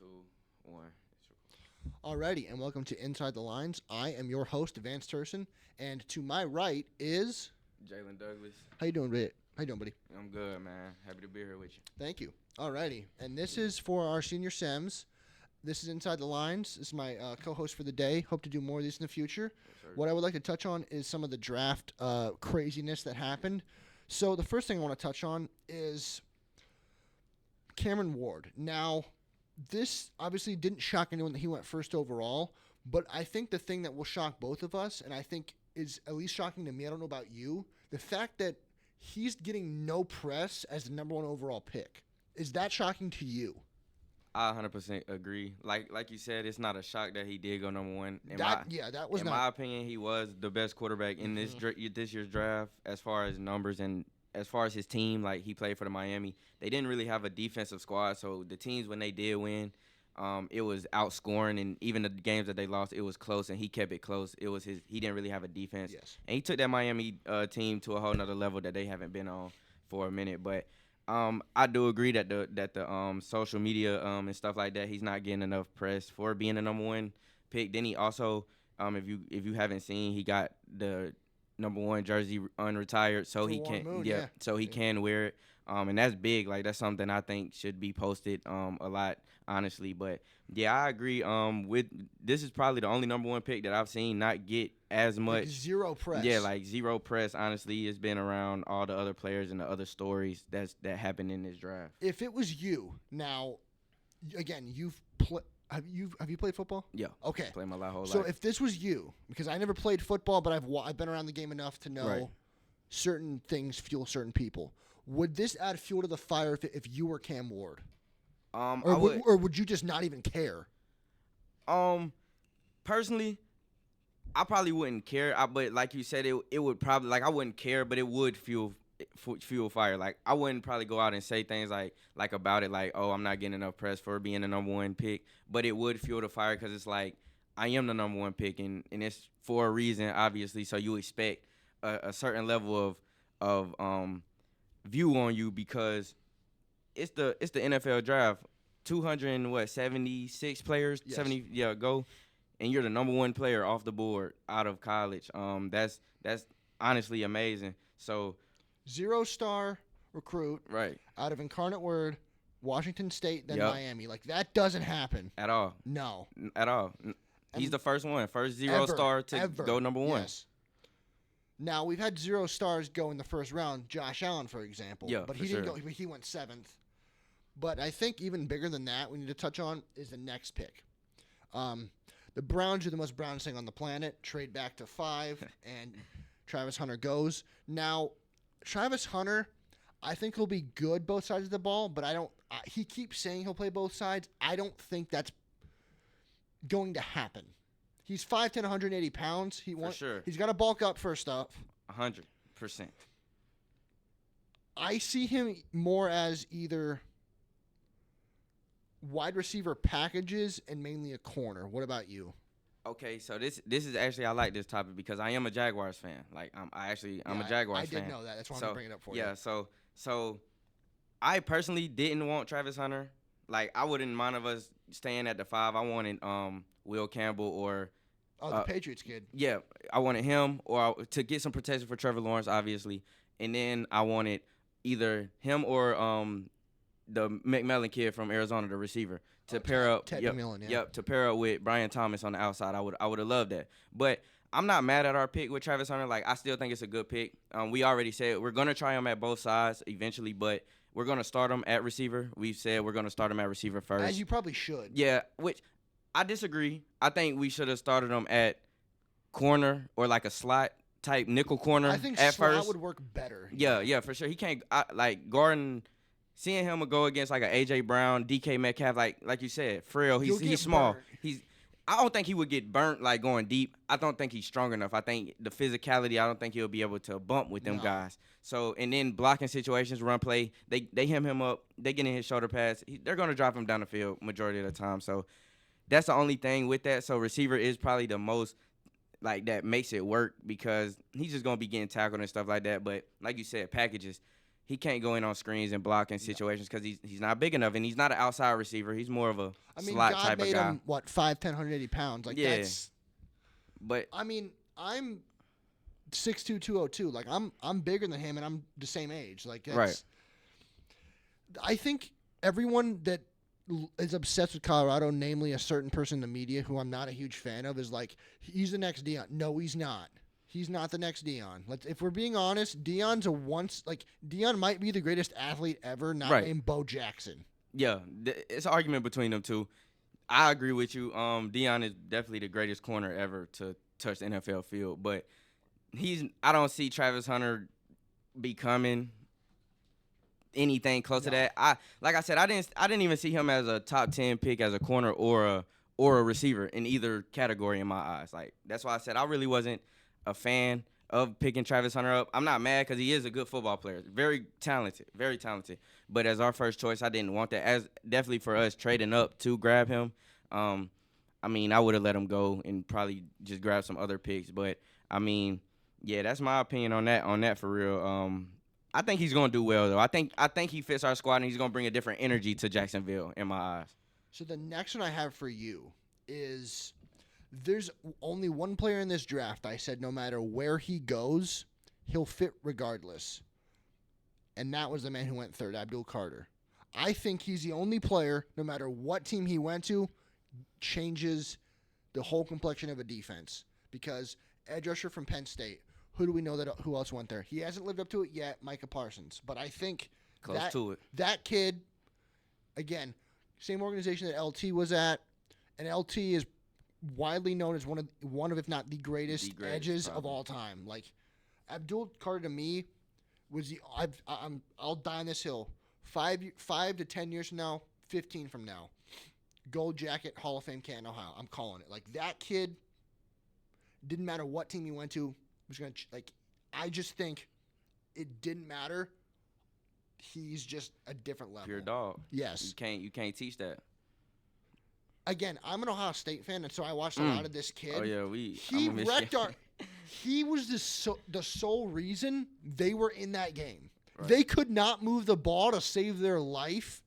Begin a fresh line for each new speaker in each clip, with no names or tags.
Two, one.
Alrighty, and welcome to Inside the Lines. I am your host, Vance Turson, and to my right is
Jalen Douglas.
How you doing, Rit? How you doing, buddy?
I'm good, man. Happy to be here with you.
Thank you. Alrighty, and this is for our senior Sems. This is Inside the Lines. This is my co-host for the day. Hope to do more of these in the future.
Yes,
What I would like to touch on is some of the draft craziness that happened. So the first thing I want to touch on is Cameron Ward. Now, this obviously didn't shock anyone that he went first overall, but I think the thing that will shock both of us, and I think is at least shocking to me, I don't know about you, the fact that he's getting no press as the number one overall pick. Is that shocking to you?
I 100% agree. Like you said, it's not a shock that he did go number one.
That was
in
not.
my opinion, he was the best quarterback in this year's draft as far as numbers and as far as his team. Like, he played for the Miami. They didn't really have a defensive squad, so the teams, when they did win, it was outscoring, and even the games that they lost, it was close, and he kept it close. It was he didn't really have a defense.
Yes.
And he took that Miami team to a whole nother level that they haven't been on for a minute. But I do agree that the social media and stuff like that, he's not getting enough press for being the number one pick. Then he also, if you haven't seen, he got the number one jersey unretired, so he can so he can wear it. And that's big. Like, that's something I think should be posted a lot, honestly. But yeah, I agree. With this is probably the only number one pick that I've seen not get as much.
Like zero press.
Yeah, like zero press. Honestly, it's been around all the other players and the other stories that happened in this draft.
If it was you, now, again, have you played football?
Yeah.
Okay.
Played my whole life.
So if this was you, because I never played football, but I've been around the game enough to know certain things fuel certain people. Would this add fuel to the fire if you were Cam Ward? Or would you just not even care?
Personally, I probably wouldn't care. But like you said, it would probably, like, I wouldn't care, but it would fuel fire. Like, I wouldn't probably go out and say things like about it, like, oh, I'm not getting enough press for being the number one pick. But it would fuel the fire because it's like, I am the number one pick, and it's for a reason, obviously. So you expect a certain level of view on you because it's the NFL draft. 276 players,
yes.
70 go, and you're the number one player off the board out of college. That's honestly amazing. So
0-star recruit,
right,
out of Incarnate Word, Washington State, then Miami. Like, that doesn't happen
at all.
No,
at all. He's the first 0-star to go number one.
Yes. Now, we've had 0 stars go in the first round. Josh Allen, for example.
Yeah,
but he didn't go. He went 7th. But I think even bigger than that, we need to touch on is the next pick. The Browns are the most Browns thing on the planet. Trade back to 5, and Travis Hunter goes. Now, Travis Hunter, I think he'll be good both sides of the ball, but I don't. He keeps saying he'll play both sides. I don't think that's going to happen. He's 5'10", 180 pounds.
Sure.
He's got to bulk up first off.
100%.
I see him more as either wide receiver packages and mainly a corner. What about you?
Okay, so this is actually, I like this topic because I am a Jaguars fan. Like, I'm a Jaguars fan.
I did know that. That's why I'm gonna bring it up for you.
Yeah, so I personally didn't want Travis Hunter. Like, I wouldn't mind of us staying at the 5. I wanted Will Campbell or
the Patriots kid.
Yeah, I wanted him or to get some protection for Trevor Lawrence, obviously, and then I wanted either him or the McMillan kid from Arizona, the receiver, to pair up.
Ted McMillan,
to pair up with Brian Thomas on the outside. I would have loved that. But I'm not mad at our pick with Travis Hunter. Like, I still think it's a good pick. We already said we're gonna try him at both sides eventually, but we're gonna start him at receiver. We've said we're gonna start him at receiver first.
As you probably should.
Yeah, which I disagree. I think we should have started him at corner or like a slot type nickel corner.
I think
at
slot
first
would work better.
Yeah, for sure. He can't like Gordon. Seeing him go against like a AJ Brown, DK Metcalf, like you said, frail. He's small.
Burnt.
I don't think he would get burnt like going deep. I don't think he's strong enough. I think the physicality, I don't think he'll be able to bump with them guys. So, and then blocking situations, run play, they hem him up, they get in his shoulder pads. They're gonna drive him down the field majority of the time. So that's the only thing with that. So receiver is probably the most like that makes it work because he's just gonna be getting tackled and stuff like that. But like you said, packages. he can't go in on screens and block in situations because he's not big enough, and he's not an outside receiver. He's more of a slot
God
type of
made
guy.
him, 5'10", 180 pounds. Like,
Yeah.
that's...
But
I mean, I'm 6'2", 202. Like, I'm bigger than him, and I'm the same age. Like, that's...
Right.
I think everyone that is obsessed with Colorado, namely a certain person in the media who I'm not a huge fan of, is like, he's the next Deion. No, he's not. He's not the next Deion. If we're being honest, Deion's Deion might be the greatest athlete ever, not
Right.
named Bo Jackson.
Yeah, it's an argument between them two. I agree with you. Deion is definitely the greatest corner ever to touch the NFL field, but I don't see Travis Hunter becoming anything close to that. Like I said, I didn't even see him as a top 10 pick as a corner or a receiver in either category in my eyes. Like, that's why I said I really wasn't a fan of picking Travis Hunter up. I'm not mad because he is a good football player. Very talented. Very talented. But as our first choice, I didn't want that. As definitely for us trading up to grab him, I mean, I would have let him go and probably just grab some other picks. But, I mean, yeah, that's my opinion on that for real. I think he's going to do well, though. I think he fits our squad, and he's going to bring a different energy to Jacksonville in my eyes.
So the next one I have for you is there's only one player in this draft I said no matter where he goes, he'll fit regardless. And that was the man who went third, Abdul Carter. I think he's the only player, no matter what team he went to, changes the whole complexion of a defense. Because edge rusher from Penn State, who else went there? He hasn't lived up to it yet, Micah Parsons. But I think that kid, again, same organization that LT was at, and LT is widely known as one of if not the greatest edges of all time. Like, Abdul Carter to me was I'll die on this hill. 5 to 10 years from now, 15 from now, Gold Jacket Hall of Fame Canton, Ohio. I'm calling it. Like, that kid, didn't matter what team he went to, was gonna I just think it didn't matter. He's just a different level.
Pure dog.
Yes.
You can't teach that.
Again, I'm an Ohio State fan, and so I watched a lot of this kid.
Oh yeah,
he wrecked our. He was the sole reason they were in that game. Right. They could not move the ball to save their life.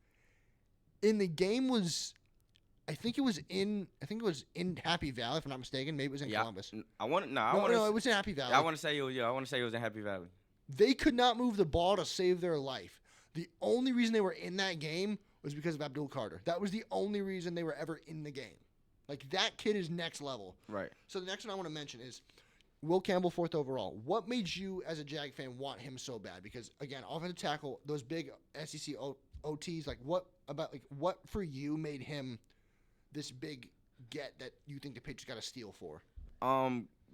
And the game was, I think it was in Happy Valley, if I'm not mistaken. Maybe it was in Columbus.
It was in Happy Valley.
I
want to say it was in Happy Valley.
They could not move the ball to save their life. The only reason they were in that game was because of Abdul Carter. That was the only reason they were ever in the game. Like, that kid is next level.
Right.
So the next one I want to mention is Will Campbell, 4th overall. What made you, as a Jag fan, want him so bad? Because, again, offensive tackle, those big SEC OTs, what for you made him this big get that you think the Patriots got to steal for?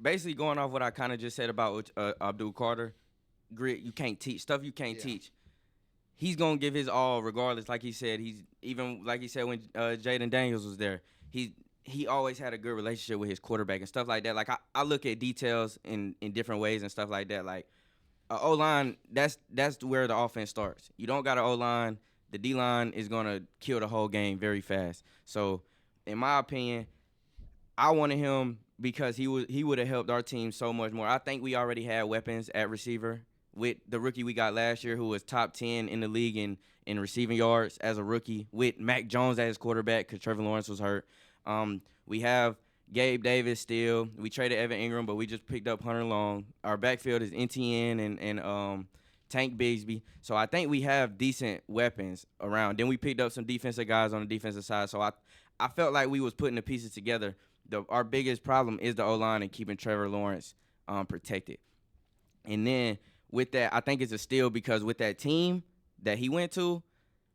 Basically going off what I kind of just said about Abdul Carter, grit you can't teach. Stuff you can't teach. He's going to give his all regardless. Like he said, like he said when Jaden Daniels was there, he always had a good relationship with his quarterback and stuff like that. Like, I look at details in different ways and stuff like that. Like, O-line, that's where the offense starts. You don't got an O-line, the D-line is going to kill the whole game very fast. So, in my opinion, I wanted him because he would have helped our team so much more. I think we already had weapons at receiver with the rookie we got last year who was top 10 in the league in receiving yards as a rookie, with Mac Jones as quarterback because Trevor Lawrence was hurt. We have Gabe Davis still. We traded Evan Ingram, but we just picked up Hunter Long. Our backfield is NTN and Tank Bigsby. So I think we have decent weapons around. Then we picked up some defensive guys on the defensive side. So I felt like we was putting the pieces together. Our biggest problem is the O-line and keeping Trevor Lawrence protected. And then with that, I think it's a steal because with that team that he went to,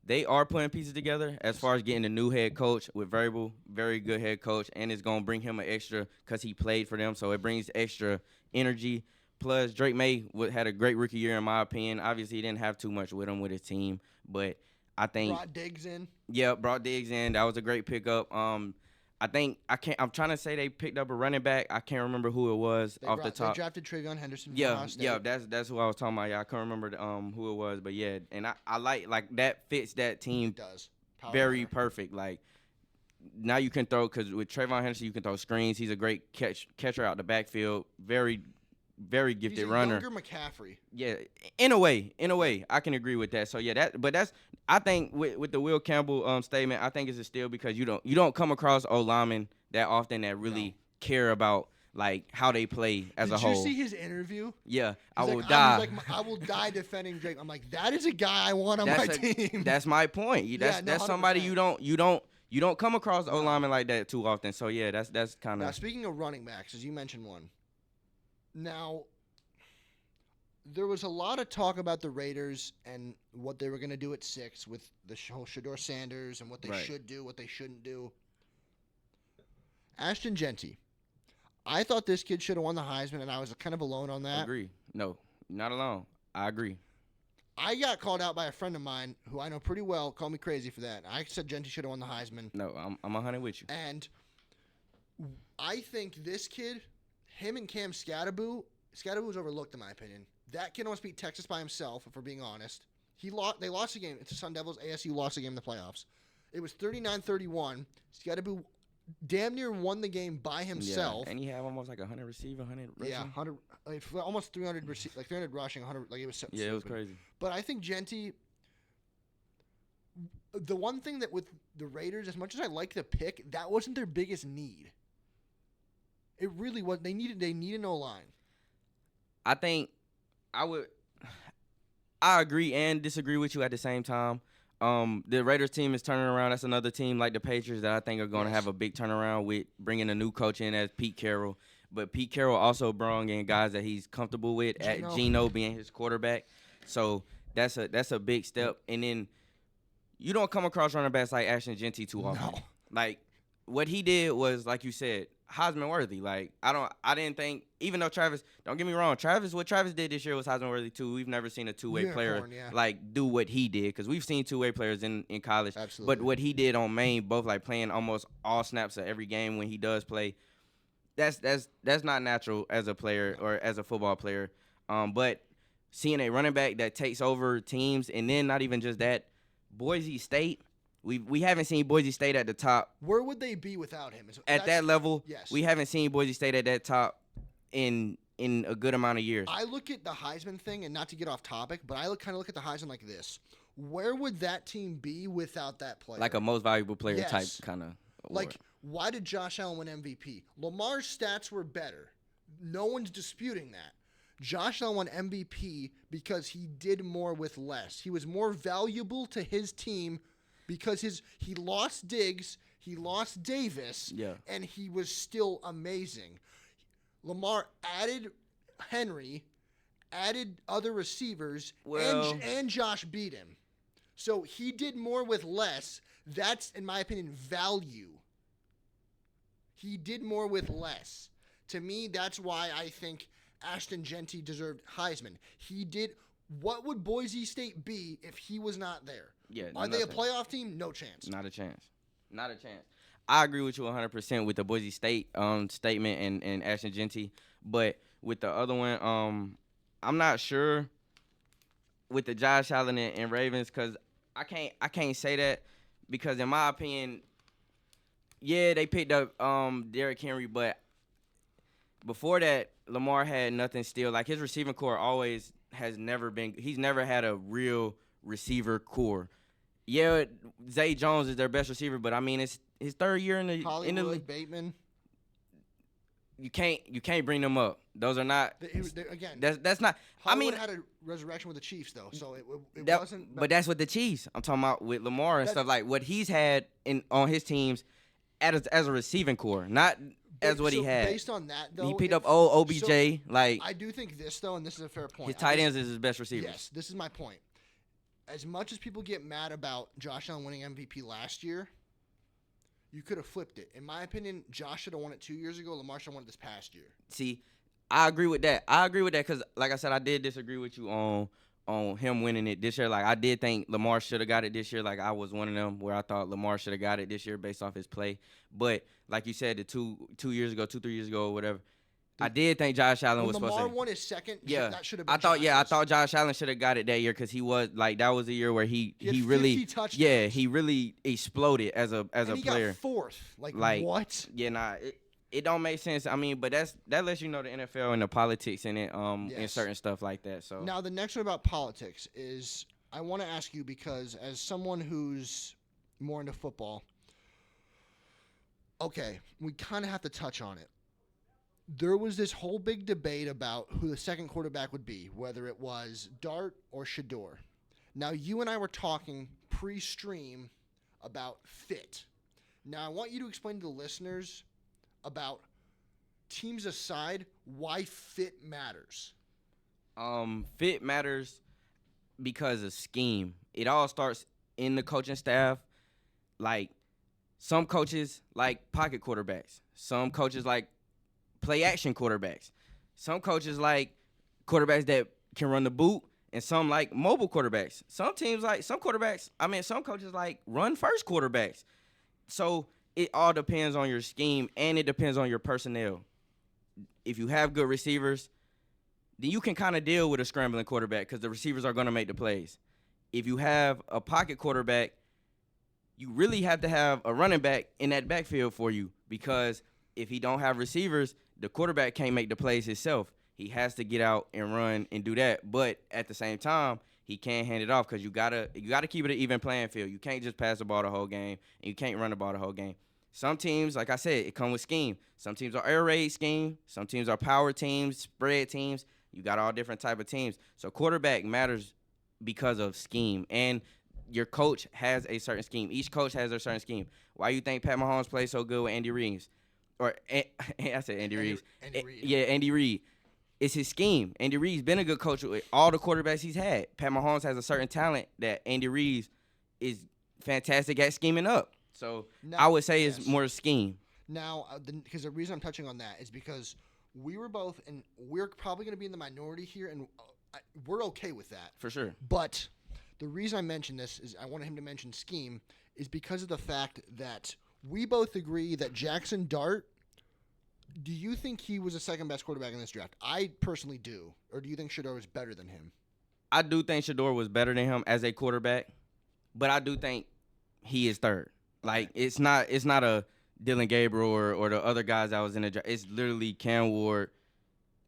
they are putting pieces together as far as getting a new head coach with very good head coach, and it's going to bring him an extra because he played for them, so it brings extra energy. Plus, Drake May had a great rookie year in my opinion. Obviously, he didn't have too much with him with his team, but I think
brought Diggs in.
Yeah, brought Diggs in. That was a great pickup. I'm trying to say they picked up a running back. I can't remember who it was off the top.
They drafted Travion Henderson from
Yeah,
Ohio State.
yeah, that's who I was talking about. Yeah, I can't remember who it was, but yeah, and I like that fits that team.
It does.
Very perfect. Like, now you can throw, because with Trayvon Henderson you can throw screens. He's a great catcher out the backfield. Very very gifted
He's a
runner.
younger McCaffrey.
Yeah, in a way, I can agree with that. So yeah, that's I think with the Will Campbell statement, I think it's a steal because you don't come across O linemen that often that really care about like how they play as a whole.
Did you see his interview?
Yeah, I
He's
will
like,
die.
He's like, I will die defending Drake. I'm like, that is a guy I want on my team.
That's my point.
Yeah,
That's
no,
somebody
100%.
you don't come across O linemen like that too often. So yeah, that's kind
Now,
of.
speaking of running backs, as you mentioned one. Now, there was a lot of talk about the Raiders and what they were going to do at 6 with the whole Shedeur Sanders and what they should do, what they shouldn't do. Ashton Genty. I thought this kid should have won the Heisman, and I was kind of alone on that.
Agree. No, not alone. I agree.
I got called out by a friend of mine who I know pretty well, called me crazy for that. I said Genty should have won the Heisman.
No, I'm 100 with you.
And I think this kid, him and Cam Scatterboo was overlooked in my opinion. That kid almost beat Texas by himself, if we're being honest. They lost the game. It's the Sun Devils. ASU lost the game in the playoffs. It was 39-31. Scatterboo damn near won the game by himself.
Yeah, and he had almost like 100 receive, 100 rushing.
Yeah, 100, like, almost 300 like 300 rushing, 100. Like it was so
yeah, it was
stupid.
crazy.
But I think Genty. The one thing that with the Raiders, as much as I like the pick, that wasn't their biggest need. It really was. They needed an O-line.
I think I agree and disagree with you at the same time. The Raiders team is turning around. That's another team like the Patriots that I think are going to have a big turnaround with bringing a new coach in as Pete Carroll. But Pete Carroll also brought in guys that he's comfortable with, at Geno being his quarterback. So that's a big step. And then you don't come across running backs like Ashton Genty too often.
No.
Like what he did was, like you said, Heisman worthy. Like I didn't think, even though Travis, don't get me wrong, what Travis did this year was Heisman worthy too. We've never seen a two-way player like do what he did, because we've seen two-way players in college.
Absolutely.
But what he did on Maine, both like playing almost all snaps of every game when he does play, that's not natural as a player or as a football player. But seeing a running back that takes over teams, and then not even just that, Boise State. We haven't seen Boise State at the top.
Where would they be without him?
At that level,
yes.
We haven't seen Boise State at that top in a good amount of years.
I look at the Heisman thing, and not to get off topic, but I kind of look at the Heisman like this. Where would that team be without that player?
Like a most valuable player type kind of award.
Like, why did Josh Allen win MVP? Lamar's stats were better. No one's disputing that. Josh Allen won MVP because he did more with less. He was more valuable to his team because he lost Diggs, he lost Davis, and he was still amazing. Lamar added Henry, added other receivers, and Josh beat him. So he did more with less. That's, in my opinion, value. He did more with less. To me, that's why I think Ashton Genty deserved Heisman. He did. What would Boise State be if he was not there?
Yeah,
Are they a playoff team? No chance.
Not a chance. Not a chance. I agree with you 100% with the Boise State statement and Ashton Genty, but with the other one, I'm not sure with the Josh Allen and Ravens, because I can't say that, because in my opinion, yeah, they picked up Derrick Henry, but before that, Lamar had nothing still. Like, his receiving core always has never been. He's never had a real receiver core. Yeah, Zay Jones is their best receiver, but I mean, it's his third year in the
Hollywood, Bateman.
You can't bring them up. Those are not.
Again,
that's not.
Hollywood had a resurrection with the Chiefs, though, so it wasn't.
But that's with the Chiefs. I'm talking about with Lamar and stuff, like what he's had on his teams as a receiving core, not as what he had.
Based on that, though,
he picked up OBJ. So,
like, I do think this, though, and this is a fair point.
His tight ends is his best receiver.
Yes, this is my point. As much as people get mad about Josh Allen winning MVP last year, you could have flipped it. In my opinion, Josh should have won it 2 years ago. Lamar should have won it this past year.
See, I agree with that. Because, like I said, I did disagree with you on him winning it this year. Like, I did think Lamar should have got it this year. Like, I was one of them where I thought Lamar should have got it this year based off his play. But like you said, the 3 years ago, or whatever, I did think Josh Allen was supposed to.
Lamar won his second.
Yeah,
that should have been.
I thought Josh Allen should have got it that year, because he was like, that was the year where he really he really exploded as a player.
Got fourth. Like what?
Yeah, nah. it don't make sense. I mean, but that lets you know the NFL and the politics in it, and
Yes.
certain stuff like that. So
Now, the next one about politics is I want to ask you because as someone who's more into football, okay, we kind of have to touch on it. There was this whole big debate about who the second quarterback would be, whether it was Dart or Shedeur. Now, you and I were talking pre-stream about fit. Now, I want you to explain to the listeners about teams aside why fit matters.
fit matters because of scheme. It all starts in the coaching staff. Like, some coaches like pocket quarterbacks. Some coaches like play action quarterbacks. Some coaches like quarterbacks that can run the boot, and some like mobile quarterbacks. Some coaches like run first quarterbacks. So it all depends on your scheme, and it depends on your personnel. If you have good receivers, then you can kind of deal with a scrambling quarterback because the receivers are going to make the plays. If you have a pocket quarterback, you really have to have a running back in that backfield for you, because if he don't have receivers, the quarterback can't make the plays himself. He has to get out and run and do that. But at the same time, he can't hand it off because you gotta keep it an even playing field. You can't just pass the ball the whole game, and you can't run the ball the whole game. Some teams, like I said, it come with scheme. Some teams are air raid scheme. Some teams are power teams, spread teams. You got all different type of teams. So quarterback matters because of scheme. And your coach has a certain scheme. Each coach has a certain scheme. Why you think Pat Mahomes plays so good with Andy Reid? I said Andy Reid.
Andy Reid.
Yeah, Andy Reid. It's his scheme. Andy Reid's been a good coach with all the quarterbacks he's had. Pat Mahomes has a certain talent that Andy Reid is fantastic at scheming up. So
Now,
I would say
yes.
it's more scheme.
Now, because the reason I'm touching on that is because we were both, and we're probably going to be in the minority here, and we're okay with that.
For sure.
But the reason I mentioned this is I wanted him to mention scheme is because of the fact that we both agree that Jackson Dart, do you think he was the second best quarterback in this draft? I personally do. Or do you think Shedeur was better than him?
I do think Shedeur was better than him as a quarterback, but I do think he is third. Like, it's not a Dylan Gabriel or the other guys that was in the draft. It's literally Cam Ward.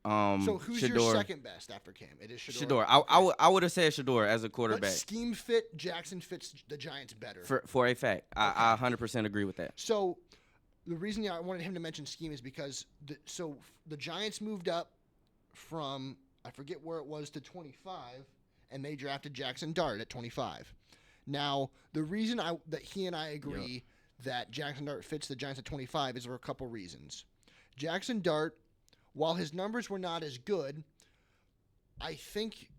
So who's
Shedeur.
your second best after Cam? It is Shedeur.
Shedeur. I would have said Shedeur as a quarterback.
But scheme fit, Jackson fits the Giants better.
For a fact. I 100% agree with that.
So the reason I wanted him to mention scheme is because the Giants moved up from, I forget where it was, to 25, and they drafted Jackson Dart at 25. Now, the reason that he and I agree that Jackson Dart fits the Giants at 25 is for a couple reasons. Jackson Dart, while his numbers were not as good, I think,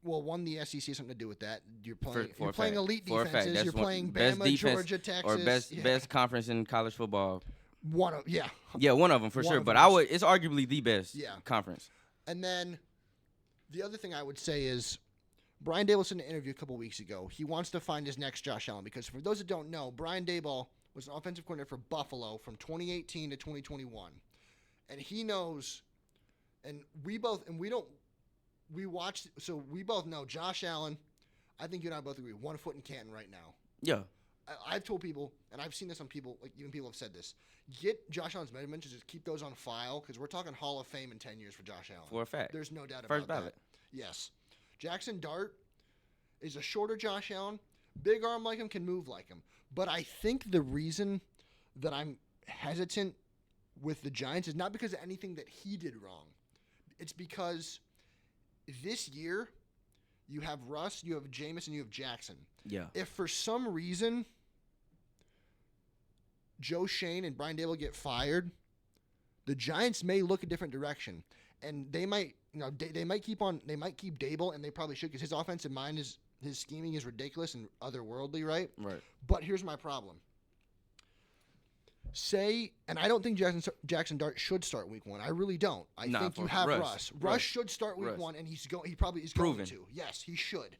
well, one, the SEC has something to do with that. You're playing elite defenses. You're playing Bama, Georgia, Texas,
or best conference in college football.
One of
them for sure. But it's arguably the best conference.
And then the other thing I would say is Brian Daboll in an interview a couple weeks ago. He wants to find his next Josh Allen because for those that don't know, Brian Daboll was an offensive coordinator for Buffalo from 2018 to 2021. And he knows, and we both know Josh Allen. I think you and I both agree, 1 foot in Canton right now.
Yeah.
I've told people, and I've seen this on people, like even people have said this, get Josh Allen's measurements and just keep those on file because we're talking Hall of Fame in 10 years for Josh Allen.
For a fact.
There's no doubt about
First ballot.
that. Yes. Jackson Dart is a shorter Josh Allen. Big arm like him, can move like him. But I think the reason that I'm hesitant with the Giants is not because of anything that he did wrong. It's because this year you have Russ, you have Jameis, and you have Jackson.
Yeah. If
for some reason Joe Shane and Brian Daboll get fired, the Giants may look a different direction, and they might, they might keep Daboll, and they probably should because his offensive mind his scheming is ridiculous and otherworldly, right?
Right.
But here's my problem. And I don't think Jackson Dart should start week 1. I really don't. I think you have Russ. Russ should start week 1, and he probably is going to. Yes, he should.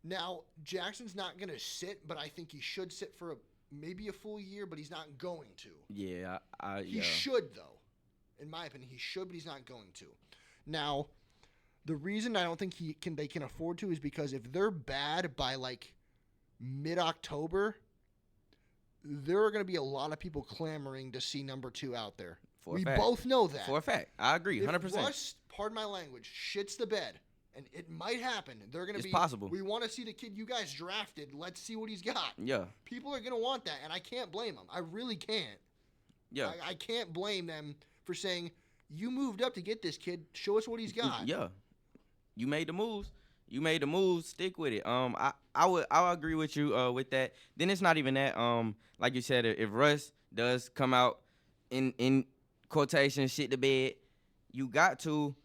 Now, Jackson's not going to sit, but I think he should sit for maybe a full year, but he's not going to.
Yeah,
He should, though. In my opinion, he should, but he's not going to. Now, the reason I don't think they can afford to is because if they're bad by like mid-October, there are going to be a lot of people clamoring to see number 2 out there.
For a
We
fact.
both know that.
For a fact. I agree, 100%.
If Russ, pardon my language, shits the bed, and it might happen, they're going to
It's
be
possible.
We want to see the kid you guys drafted. Let's see what he's got.
Yeah.
People are going to want that, and I can't blame them. I really can't.
Yeah.
I can't blame them for saying, you moved up to get this kid. Show us what he's got.
Yeah. You made the moves. You made the moves. Stick with it. I would agree with you with that. Then it's not even that. Like you said, if Russ does come out in quotation shit the bed, you got to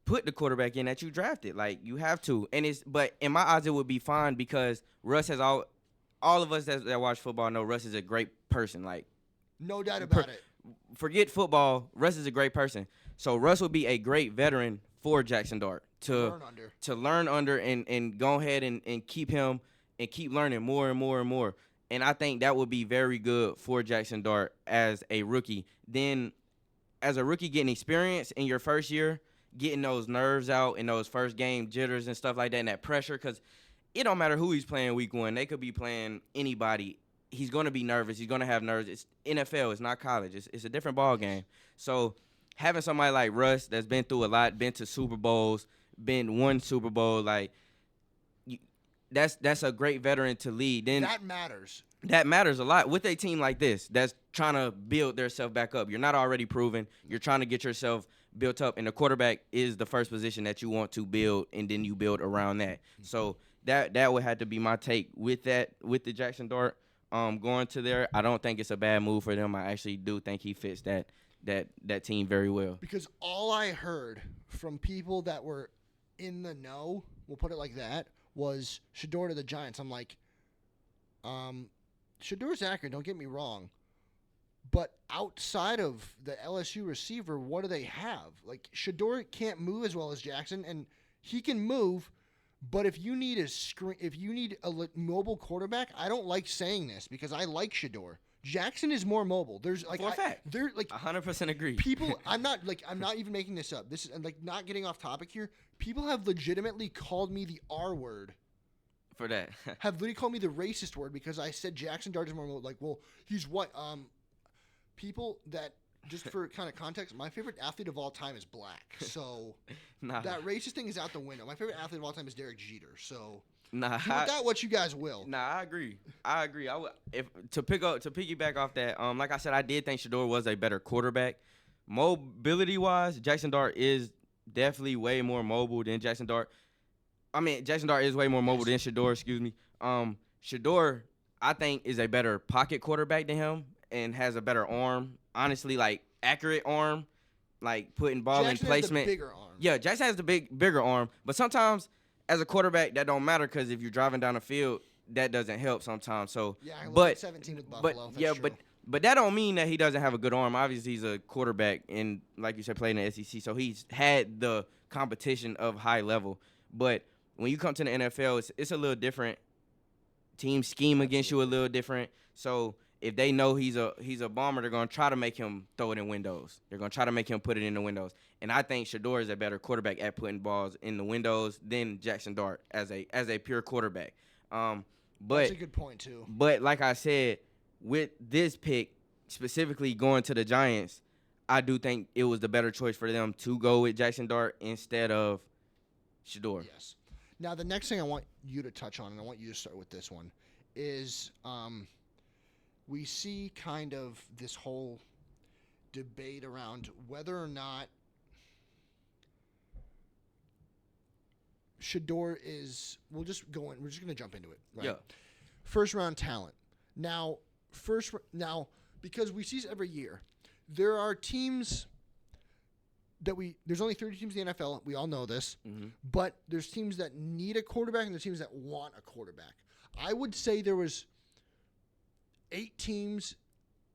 put the quarterback in that you drafted. Like you have to. But in my eyes it would be fine because Russ has all of us that watch football know Russ is a great person. Like
no doubt about it.
Forget football. Russ is a great person. So Russ will be a great veteran for Jackson Dart to learn under and go ahead and keep him and keep learning more and more and more. And I think that would be very good for Jackson Dart as a rookie. Then as a rookie getting experience in your first year, getting those nerves out in those first game jitters and stuff like that and that pressure, because it don't matter who he's playing week 1. They could be playing anybody. He's going to be nervous. He's going to have nerves. It's NFL. It's not college. It's a different ball game. So having somebody like Russ that's been through a lot, been to Super Bowls, been won Super Bowl, like that's a great veteran to lead. Then
that matters.
That matters a lot with a team like this that's trying to build themselves back up. You're not already proven. You're trying to get yourself built up, and the quarterback is the first position that you want to build, and then you build around that. So that would have to be my take with that, with the Jackson Dart going to there. I don't think it's a bad move for them. I actually do think he fits that team very well. Because
all I heard from people that were in the know, we'll put it like that, was Shedeur to the Giants. I'm like, Shedeur's accurate, don't get me wrong. But outside of the LSU receiver, what do they have? Like, Shedeur can't move as well as Jackson, and he can move, but if you need a mobile quarterback, I don't like saying this because I like Shedeur. Jackson is more mobile. There's like
for a fact.
They're like
100% agree.
People, I'm not even making this up. This is like not getting off topic here. People have legitimately called me the R word.
For that.
Have literally called me the racist word because I said Jackson Dart is more mobile. Like, well, he's what? People that, just for kind of context, my favorite athlete of all time is black. So that racist thing is out the window. My favorite athlete of all time is Derek Jeter. So do with that what you guys will.
I agree. I would, to piggyback off that. Like I said, I did think Shedeur was a better quarterback. Mobility wise, Jackson Dart is definitely way more mobile than Jackson Dart. I mean, Jackson Dart is way more mobile than Shedeur. Excuse me. Shedeur, I think, is a better pocket quarterback than him and has a better arm. Honestly, like accurate arm, like putting ball
Jackson
in placement.
Has the bigger arm.
Yeah, Jackson has the bigger arm, but sometimes as a quarterback that don't matter because if you're driving down the field, that doesn't help sometimes. So
yeah, I looked at 17 with Buffalo.
But that don't mean that he doesn't have a good arm. Obviously, he's a quarterback and like you said, playing in the SEC, so he's had the competition of high level. But when you come to the NFL, it's a little different. Team scheme against you a little different. So if they know he's a bomber, they're gonna try to make him throw it in windows. They're gonna try to make him put it in the windows. And I think Shedeur is a better quarterback at putting balls in the windows than Jackson Dart as a pure quarterback. But
that's a good point too.
But like I said, with this pick specifically going to the Giants, I do think it was the better choice for them to go with Jackson Dart instead of Shedeur.
Yes. Now, the next thing I want you to touch on, and I want you to start with this one, is we see kind of this whole debate around whether or not Shedeur is. We're just going to jump into it. Right?
Yeah.
First round talent. Now, because we see this every year, there are teams. There's only 30 teams in the NFL. We all know this. Mm-hmm. But there's teams that need a quarterback and there's teams that want a quarterback. I would say there was 8 teams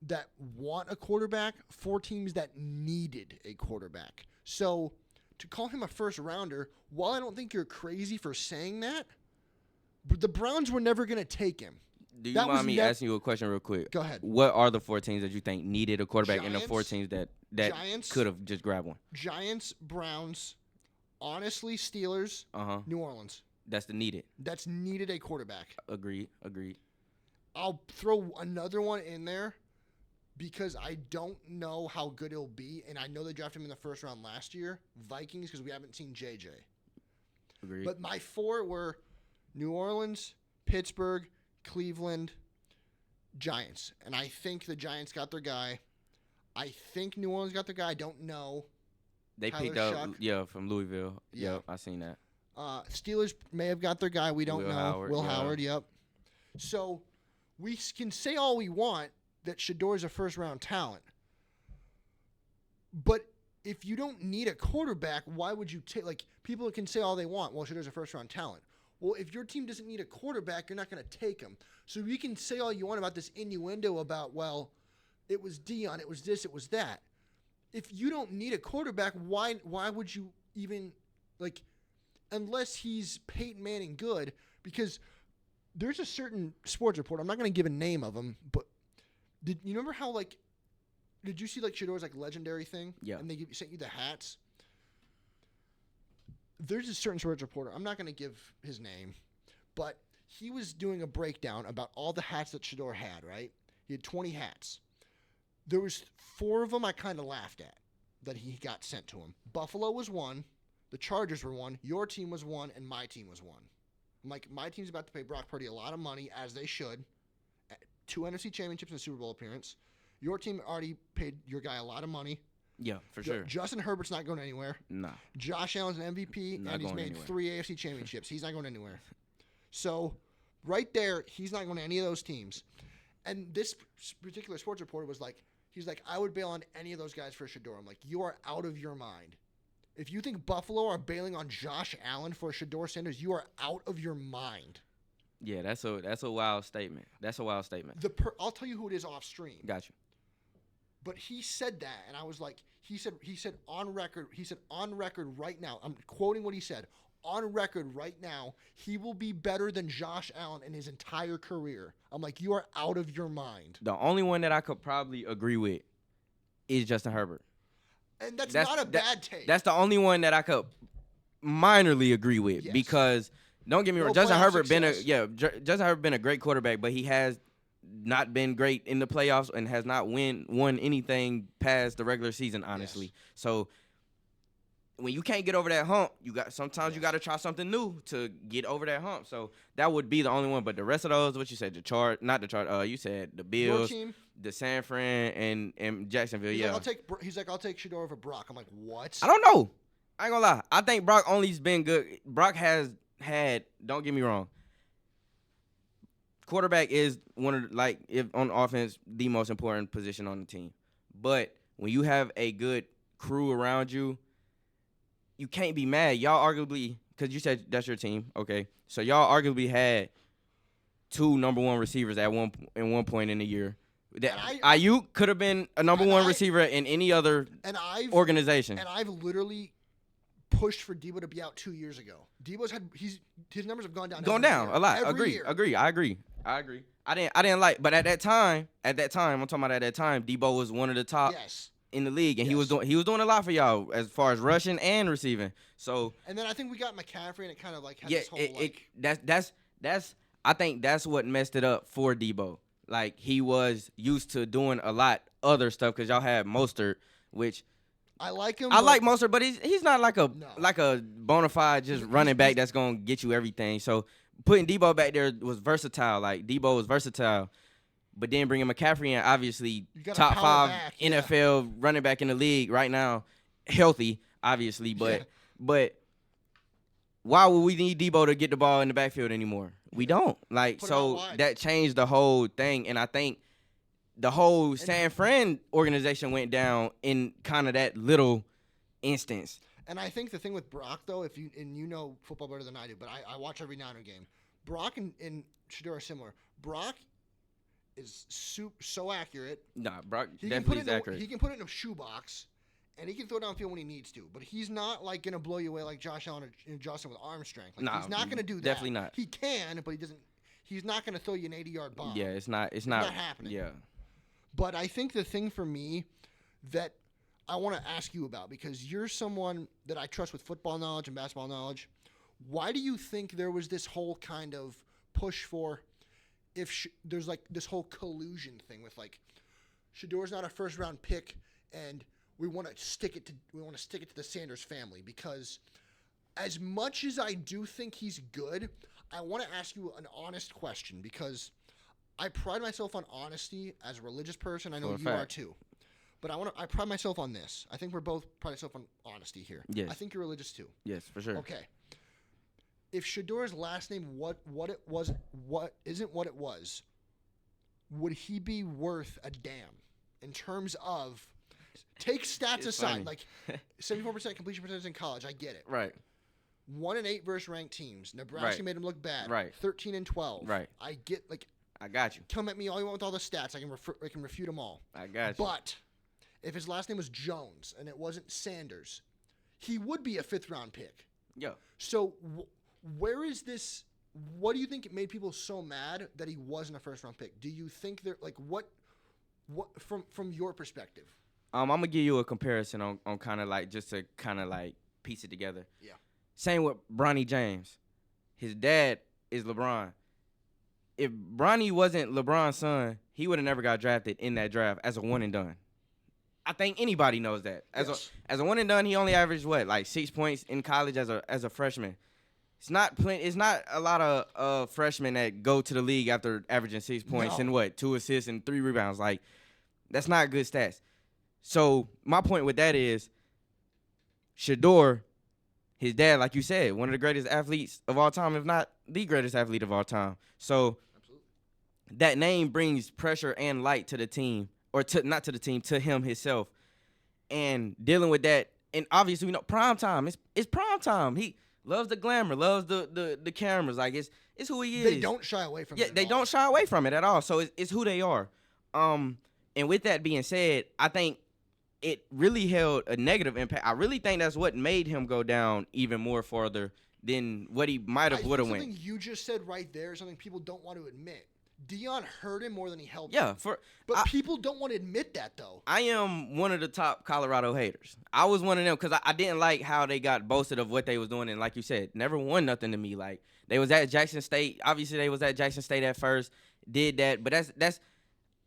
that want a quarterback, 4 teams that needed a quarterback. So to call him a first rounder, while I don't think you're crazy for saying that, but the Browns were never going to take him.
Do you mind me asking you a question real quick?
Go ahead.
What are the 4 teams that you think needed a quarterback
Giants,
and the 4 teams that could have just grabbed one?
Giants, Browns, honestly, Steelers, New Orleans.
That's the needed.
That's needed a quarterback.
Agreed.
I'll throw another one in there because I don't know how good it'll be, and I know they drafted him in the first round last year. Vikings, because we haven't seen JJ.
Agreed.
But my 4 were New Orleans, Pittsburgh, Cleveland, Giants. And I think the Giants got their guy. I think New Orleans got their guy. I don't know.
They
Tyler
picked up,
Shuck.
from Louisville.
Yeah.
Yep, I seen that.
Steelers may have got their guy. We don't
Will
know.
Howard,
Will
yeah.
Howard, yep. So we can say all we want that Shedeur's a first-round talent. But if you don't need a quarterback, why would you take – like, people can say all they want, well, Shedeur's a first-round talent. Well, if your team doesn't need a quarterback, you're not going to take him. So you can say all you want about this innuendo about, well, it was Dion, it was this, it was that. If you don't need a quarterback, why would you even – like, unless he's Peyton Manning good, because there's a certain sports reporter, I'm not going to give a name of him, but did you remember how, like, did you see, like, Shedeur's, like, legendary thing?
Yeah.
And they sent you the hats? There's a certain sports reporter, I'm not going to give his name, but he was doing a breakdown about all the hats that Shedeur had, right? He had 20 hats. There was 4 of them I kind of laughed at that he got sent to him. Buffalo was one. The Chargers were one. Your team was one, and my team was one. I'm like, my team's about to pay Brock Purdy a lot of money, as they should. 2 NFC championships and a Super Bowl appearance. Your team already paid your guy a lot of money.
Yeah, for sure.
Justin Herbert's not going anywhere.
Nah.
Josh Allen's an MVP,
Not
and he's
going
made
anywhere.
3 AFC championships. He's not going anywhere. So, right there, he's not going to any of those teams. And this particular sports reporter was like, he's like, I would bail on any of those guys for Shedeur. I'm like, you are out of your mind. If you think Buffalo are bailing on Josh Allen for Shedeur Sanders, you are out of your mind.
Yeah, that's a wild statement. That's a wild statement.
I'll tell you who it is off stream.
Got you.
But he said that, and I was like, he said on record right now, I'm quoting what he said, on record right now, he will be better than Josh Allen in his entire career. I'm like, you are out of your mind.
The only one that I could probably agree with is Justin Herbert.
And that's not a bad take.
That's the only one that I could minorly agree with,
Yes.
because don't get me wrong,
No
Justin
playoff
Herbert
success.
Justin Herbert been a great quarterback, but he has not been great in the playoffs and has not won anything past the regular season, honestly.
Yes.
So when you can't get over that hump, sometimes you
Yes.
got to try something new to get over that hump. So that would be the only one. But the rest of those, what you said, you said the
Your
Bills,
team,
the San Fran, and Jacksonville.
he's
Yeah,
like, I'll take Shedeur over Brock. I'm like, what?
I don't know. I ain't gonna lie. I think Brock only's been good. Brock has had. Don't get me wrong. Quarterback is one of if on offense the most important position on the team. But when you have a good crew around you, you can't be mad. Y'all arguably, because you said that's your team, okay? So y'all arguably had 2 number 1 receivers at one point in the year. That Ayuk could have been a number 1 receiver in any other organization.
And I've literally pushed for Debo to be out 2 years ago. His numbers have gone down.
A lot.
Every year.
Agree. I agree. I didn't like, but at that time, I'm talking about at that time, Debo was one of the top in the league, and he was doing a lot for y'all as far as rushing and receiving. So
and then I think we got McCaffrey, and it kind of like had this whole
that's I think that's what messed it up for Debo. Like, he was used to doing a lot other stuff because y'all had Mostert, which
I like him.
I like Mostert, but he's not like a bona fide just running back that's gonna get you everything. So putting Debo back there was versatile. Like, Debo was versatile. But then bringing McCaffrey in, obviously top 5 NFL running back in the league right now, healthy, obviously. But why would we need Debo to get the ball in the backfield anymore? We don't. That changed the whole thing. And I think the whole San Fran organization went down in kind of that little instance.
And I think the thing with Brock, though, you know football better than I do, but I watch every Niner game. Brock and Shedeur are similar. Brock is so accurate.
Nah, Brock definitely is accurate.
He can put it in a shoebox, and he can throw downfield when he needs to. But he's not like gonna blow you away like Josh Allen and Justin with arm strength. Like, he's not gonna do that.
Definitely not.
He can, but he doesn't. He's not gonna throw you an 80-yard bomb.
Yeah, it's not
happening.
Yeah.
But I think the thing for me that I want to ask you about, because you're someone that I trust with football knowledge and basketball knowledge, why do you think there was this whole kind of push for if there's like this whole collusion thing with like Shedeur's not a first round pick, and we want to stick it to the Sanders family, because as much as I do think he's good, I want to ask you an honest question, because I pride myself on honesty as a religious person. I know you are too. But I pride myself on this. I think we're both pride ourselves on honesty here.
Yes.
I think you're religious too.
Yes, for sure.
Okay. If Shedeur's last name what it was would he be worth a damn in terms of, take stats
It's
aside,
funny.
like 74% completion percentage in college, I get it.
Right.
1-8 versus ranked teams. Nebraska
Right.
made him look bad.
Right.
13-12.
Right.
I get, like,
I got you.
come at me all you want with all the stats. I can refute them all.
I got you.
But if his last name was Jones and it wasn't Sanders, he would be a 5th round pick.
Yo.
So where is this? What do you think made people so mad that he wasn't a 1st round pick? Do you think they're like what from your perspective?
I'm gonna give you a comparison on kind of like, just to kind of like piece it together.
Yeah.
Same with Bronny James. His dad is LeBron. If Bronny wasn't LeBron's son, he would have never got drafted in that draft as a one and done. I think anybody knows that. As a one and done, he only averaged like 6 points in college as a freshman. It's not a lot of freshmen that go to the league after averaging 6 points and 2 assists and 3 rebounds. Like, that's not good stats. So my point with that is, Shedeur, his dad, like you said, one of the greatest athletes of all time, if not the greatest athlete of all time. So
Absolutely.
That name brings pressure and light to the team, or not to the team, to him himself. And dealing with that, and obviously we know prime time. It's prime time. He loves the glamour, loves the cameras. Like, it's who he is.
They don't shy away from it.
Yeah, they don't shy away from it at all. So it's who they are. And with that being said, I think it really held a negative impact. I really think that's what made him go down even more further than what he might have would have went.
Something you just said right there is something people don't want to admit. Deion hurt him more than he helped
Yeah,
him. But people don't want to admit that, though.
I am one of the top Colorado haters. I was one of them because I didn't like how they got boasted of what they was doing. And like you said, never won nothing to me. Like, they was at Jackson State. Obviously, they was at Jackson State at first, did that. But that's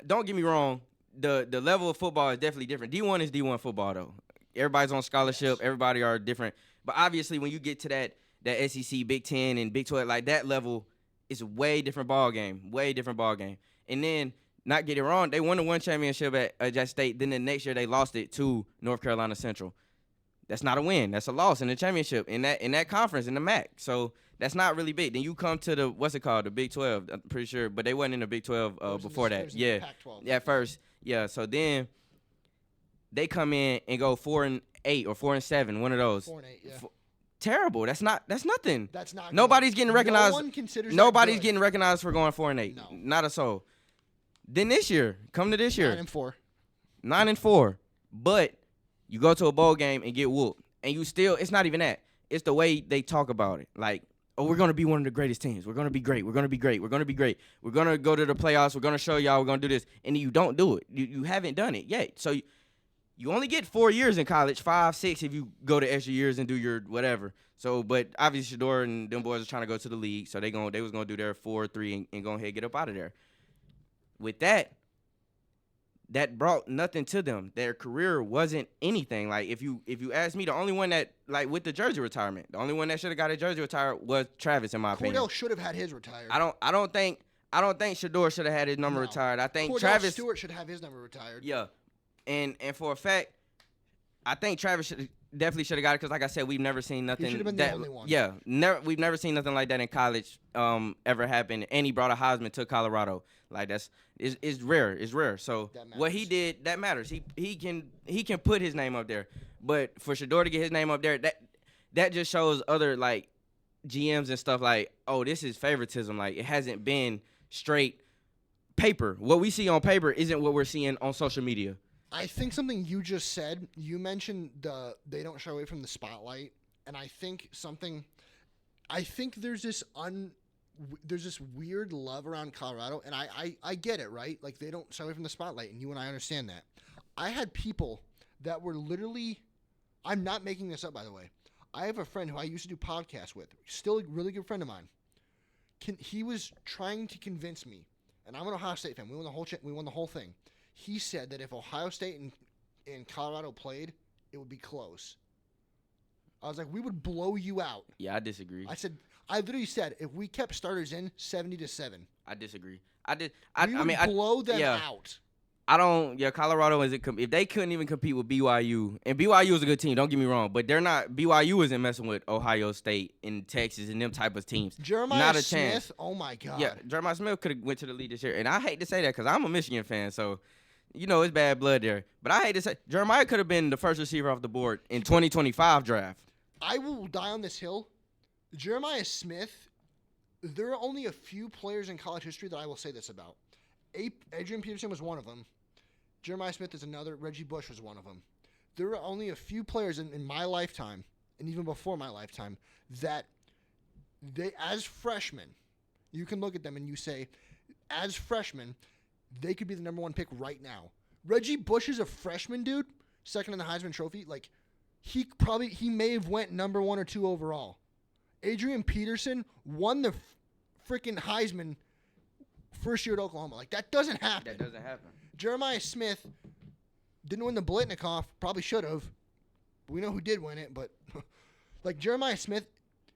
don't get me wrong. The level of football is definitely different. D1 is D1 football, though. Everybody's on scholarship. Yes. Everybody are different. But obviously, when you get to that SEC, Big 10, and Big 12, like that level, it's a way different ball game. Way different ball game. And then, not get it wrong, they won the one championship at Jackson State. Then the next year, they lost it to North Carolina Central. That's not a win. That's a loss in the championship in that conference, in the MAC. So that's not really big. Then you come to the Big 12, I'm pretty sure. But they wasn't in the Big 12 before that. Yeah. Yeah, first. Yeah, so then they come in and go 4-8 or 4-7, one of those.
4-8, yeah.
Terrible. That's nothing.
That's not.
Nobody's
good.
getting recognized.
No one considers
Nobody's
that good.
getting recognized for going 4-8.
No.
Not a soul. Then this year, come to this year,
9-4.
9-4. But you go to a bowl game and get whooped, and you still. It's not even that. It's the way they talk about it. Like, oh, we're gonna be one of the greatest teams. We're gonna be great. We're gonna be great. We're gonna be great. We're gonna go to the playoffs. We're gonna show y'all we're gonna do this, and you don't do it. You haven't done it yet. So you only get 4 years in college, 5, 6 if you go to extra years and do your whatever. So, but obviously Shedeur and them boys are trying to go to the league, so they was gonna do their 4-3 and go ahead and get up out of there. With that brought nothing to them. Their career wasn't anything. Like, if you ask me, the only one that, like, with the jersey retirement, the only one that should have got a jersey retired was Travis, in my opinion.
Cordell should have had his retired.
I don't think Shedeur should have had his number retired. I think
Cordell
Travis
Stewart should have his number retired.
Yeah. And for a fact, I think Travis definitely should have got it, because, like I said, we've never seen nothing.
He should have been the only one.
Yeah, we've never seen nothing like that in college ever happen. And he brought a Heisman to Colorado. Like, it's rare. It's rare. So what he did, that matters. He can put his name up there. But for Shedeur to get his name up there, that just shows other, like, GMs and stuff, like, oh, this is favoritism. Like, it hasn't been straight paper. What we see on paper isn't what we're seeing on social media.
I think something you just said, you mentioned they don't shy away from the spotlight, and I think there's this weird love around Colorado, and I get it, right? Like, they don't shy away from the spotlight, and you and I understand that. I had people that were literally, I'm not making this up, by the way. I have a friend who I used to do podcasts with, still a really good friend of mine. He was trying to convince me and I'm an Ohio State fan. We won the whole thing. He said that if Ohio State and Colorado played, it would be close. I was like, we would blow you out.
Yeah, I disagree.
I literally said, if we kept starters in, 70-7.
I disagree.
We would blow them out.
I don't. Yeah, Colorado if they couldn't even compete with BYU, and BYU is a good team. Don't get me wrong, but they're not. BYU isn't messing with Ohio State and Texas and them type of teams.
Jeremiah
not a
Smith.
chance.
Oh my God.
Yeah, Jeremiah Smith could have went to the league this year, and I hate to say that because I'm a Michigan fan, so it's bad blood there. But I hate to say Jeremiah could have been the first receiver off the board in 2025 draft.
I will die on this hill. Jeremiah Smith. There are only a few players in college history that I will say this about. Adrian Peterson was one of them. Jeremiah Smith is another. Reggie Bush was one of them. There are only a few players in my lifetime, and even before my lifetime, that they, as freshmen, you can look at them and you say, as freshmen, they could be the number one pick right now. Reggie Bush is a freshman, dude, second in the Heisman Trophy. Like, he may have went number 1 or 2 overall. Adrian Peterson won the freaking Heisman first year at Oklahoma. Like, that doesn't happen.
That doesn't happen.
Jeremiah Smith didn't win the Blitnikoff. Probably should have. We know who did win it, but like Jeremiah Smith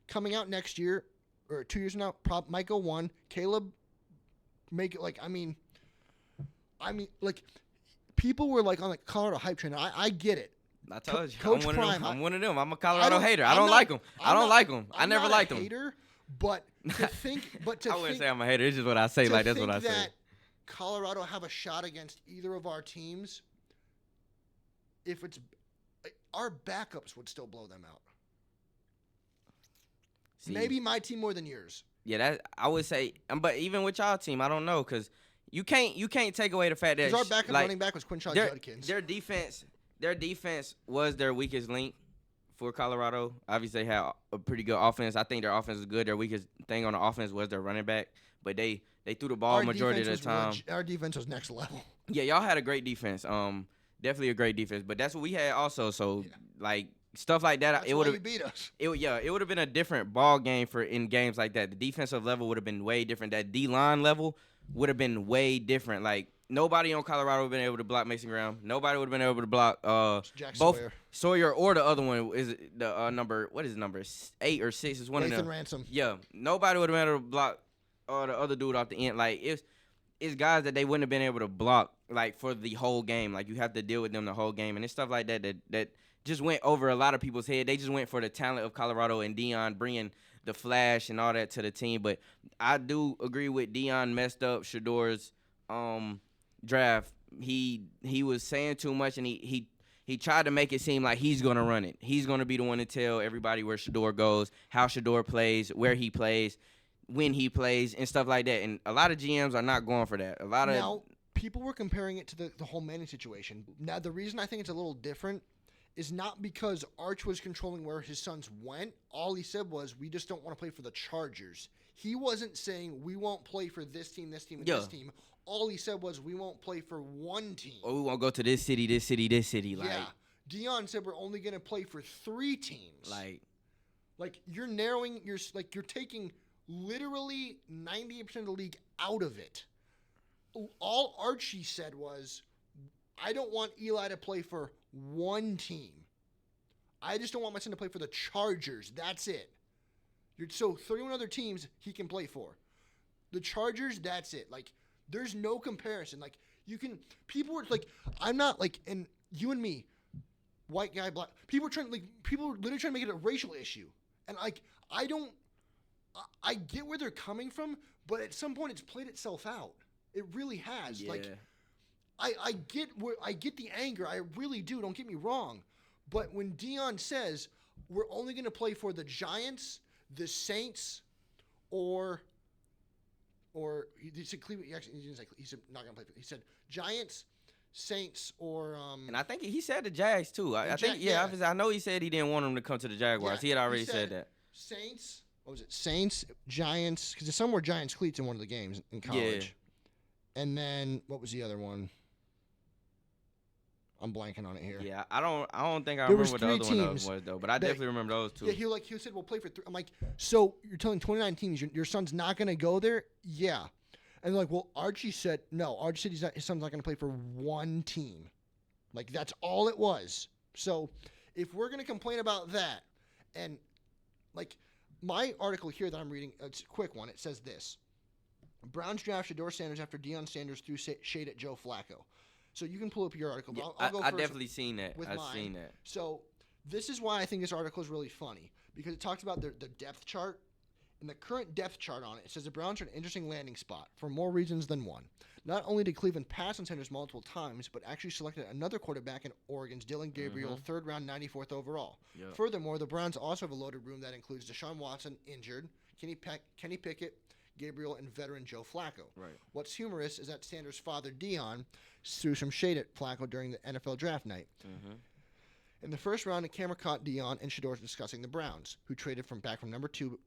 coming out next year or 2 years from now, might go 1. Caleb make it I mean, like people were like on the Colorado hype train. I get it.
I told you,
Coach
I'm one of them. I'm a Colorado hater. I don't like them. I don't like them. I never liked them.
Hater, but to think,
I wouldn't say I'm a hater. It's just what I say. Like that's what I say.
That Colorado have a shot against either of our teams. If it's our backups would still blow them out. See, maybe my team more than yours.
Yeah, that I would say. But even with y'all team, I don't know because you can't take away the fact that
our backup running back was Quinshon Judkins.
Their defense was their weakest link for Colorado. Obviously, they had a pretty good offense. I think their offense is good. Their weakest thing on the offense was their running back, but they threw the ball majority of the time.
Our defense was next level.
Yeah, y'all had a great defense. Definitely a great defense, but that's what we had also. So like stuff like that,
it would have beat us.
It would have been a different ball game in games like that. The defensive level would have been way different. That D-line level would have been way different. Like nobody on Colorado would have been able to block Mason Graham. Nobody would have been able to block both Sawyer or the other one is the number. What is it, number 8 or 6? Is one
Nathan
of them.
Ransom.
Yeah, nobody would have been able to block the other dude off the end. Like it's guys that they wouldn't have been able to block like for the whole game. Like you have to deal with them the whole game, and it's stuff like that just went over a lot of people's head. They just went for the talent of Colorado and Deion bringing the flash and all that to the team. But I do agree with Deion messed up Shedeur's draft. He was saying too much, and he tried to make it seem like he's gonna run it. He's gonna be the one to tell everybody where Shedeur goes, how Shedeur plays, where he plays, when he plays, and stuff like that. And a lot of GMs are not going for that.
Now, people were comparing it to the whole Manning situation. Now, the reason I think it's a little different is not because Arch was controlling where his sons went. All he said was, we just don't want to play for the Chargers. He wasn't saying, we won't play for this team, and this team. All he said was, we won't play for one team.
Or we won't go to this city, this city, this city. Like,
yeah. Deion said, we're only going to play for 3 teams. Like you're narrowing, you're taking literally 90% of the league out of it. All Archie said was, I don't want Eli to play for one team. I just don't want my son to play for the Chargers. That's it. So 31 other teams he can play for. The Chargers, that's it. Like, there's no comparison. Like, people were like, I'm not like, and you and me, white guy, black, people were literally trying to make it a racial issue. And like, I get where they're coming from, but at some point it's played itself out. It really has.
Yeah.
Like, I get the anger. I really do. Don't get me wrong. But when Deion says we're only going to play for the Giants, the Saints, or he said Cleveland. He said not going to play. He said Giants, Saints, or
and I think he said the Jags too. I know he said he didn't want them to come to the Jaguars.
Yeah,
he had already said that.
Saints. What was it? Saints, Giants, because some were Giants cleats in one of the games in college. Yeah. And then what was the other one? I'm blanking on it here.
Yeah, I don't think I remember what the other one was though, but I definitely remember those two.
Yeah, he said we'll play for 3. I'm like, so you're telling 29 teams your son's not going to go there? Yeah. And they're like, well, Archie said no. Archie said his son's not going to play for one team. Like, that's all it was. So if we're going to complain about that, and like my article here that I'm reading, it's a quick one. It says this: Browns draft Shedeur Sanders after Deion Sanders threw shade at Joe Flacco. So you can pull up your article. But I'll go
I
first.
definitely seen that. I've seen that.
So this is why I think this article is really funny, because it talks about the depth chart. And the current depth chart on it says the Browns are an interesting landing spot for more reasons than one. Not only did Cleveland pass on Sanders multiple times, but actually selected another quarterback in Oregon's Dylan Gabriel, third round, 94th overall. Yep. Furthermore, the Browns also have a loaded room that includes Deshaun Watson, injured, Kenny Pickett, Gabriel, and veteran Joe Flacco.
Right.
What's humorous is that Sanders' father, Deion, threw some shade at Flacco during the NFL draft night. In the first round, the camera caught Deion and Shedeur discussing the Browns, who traded from number 2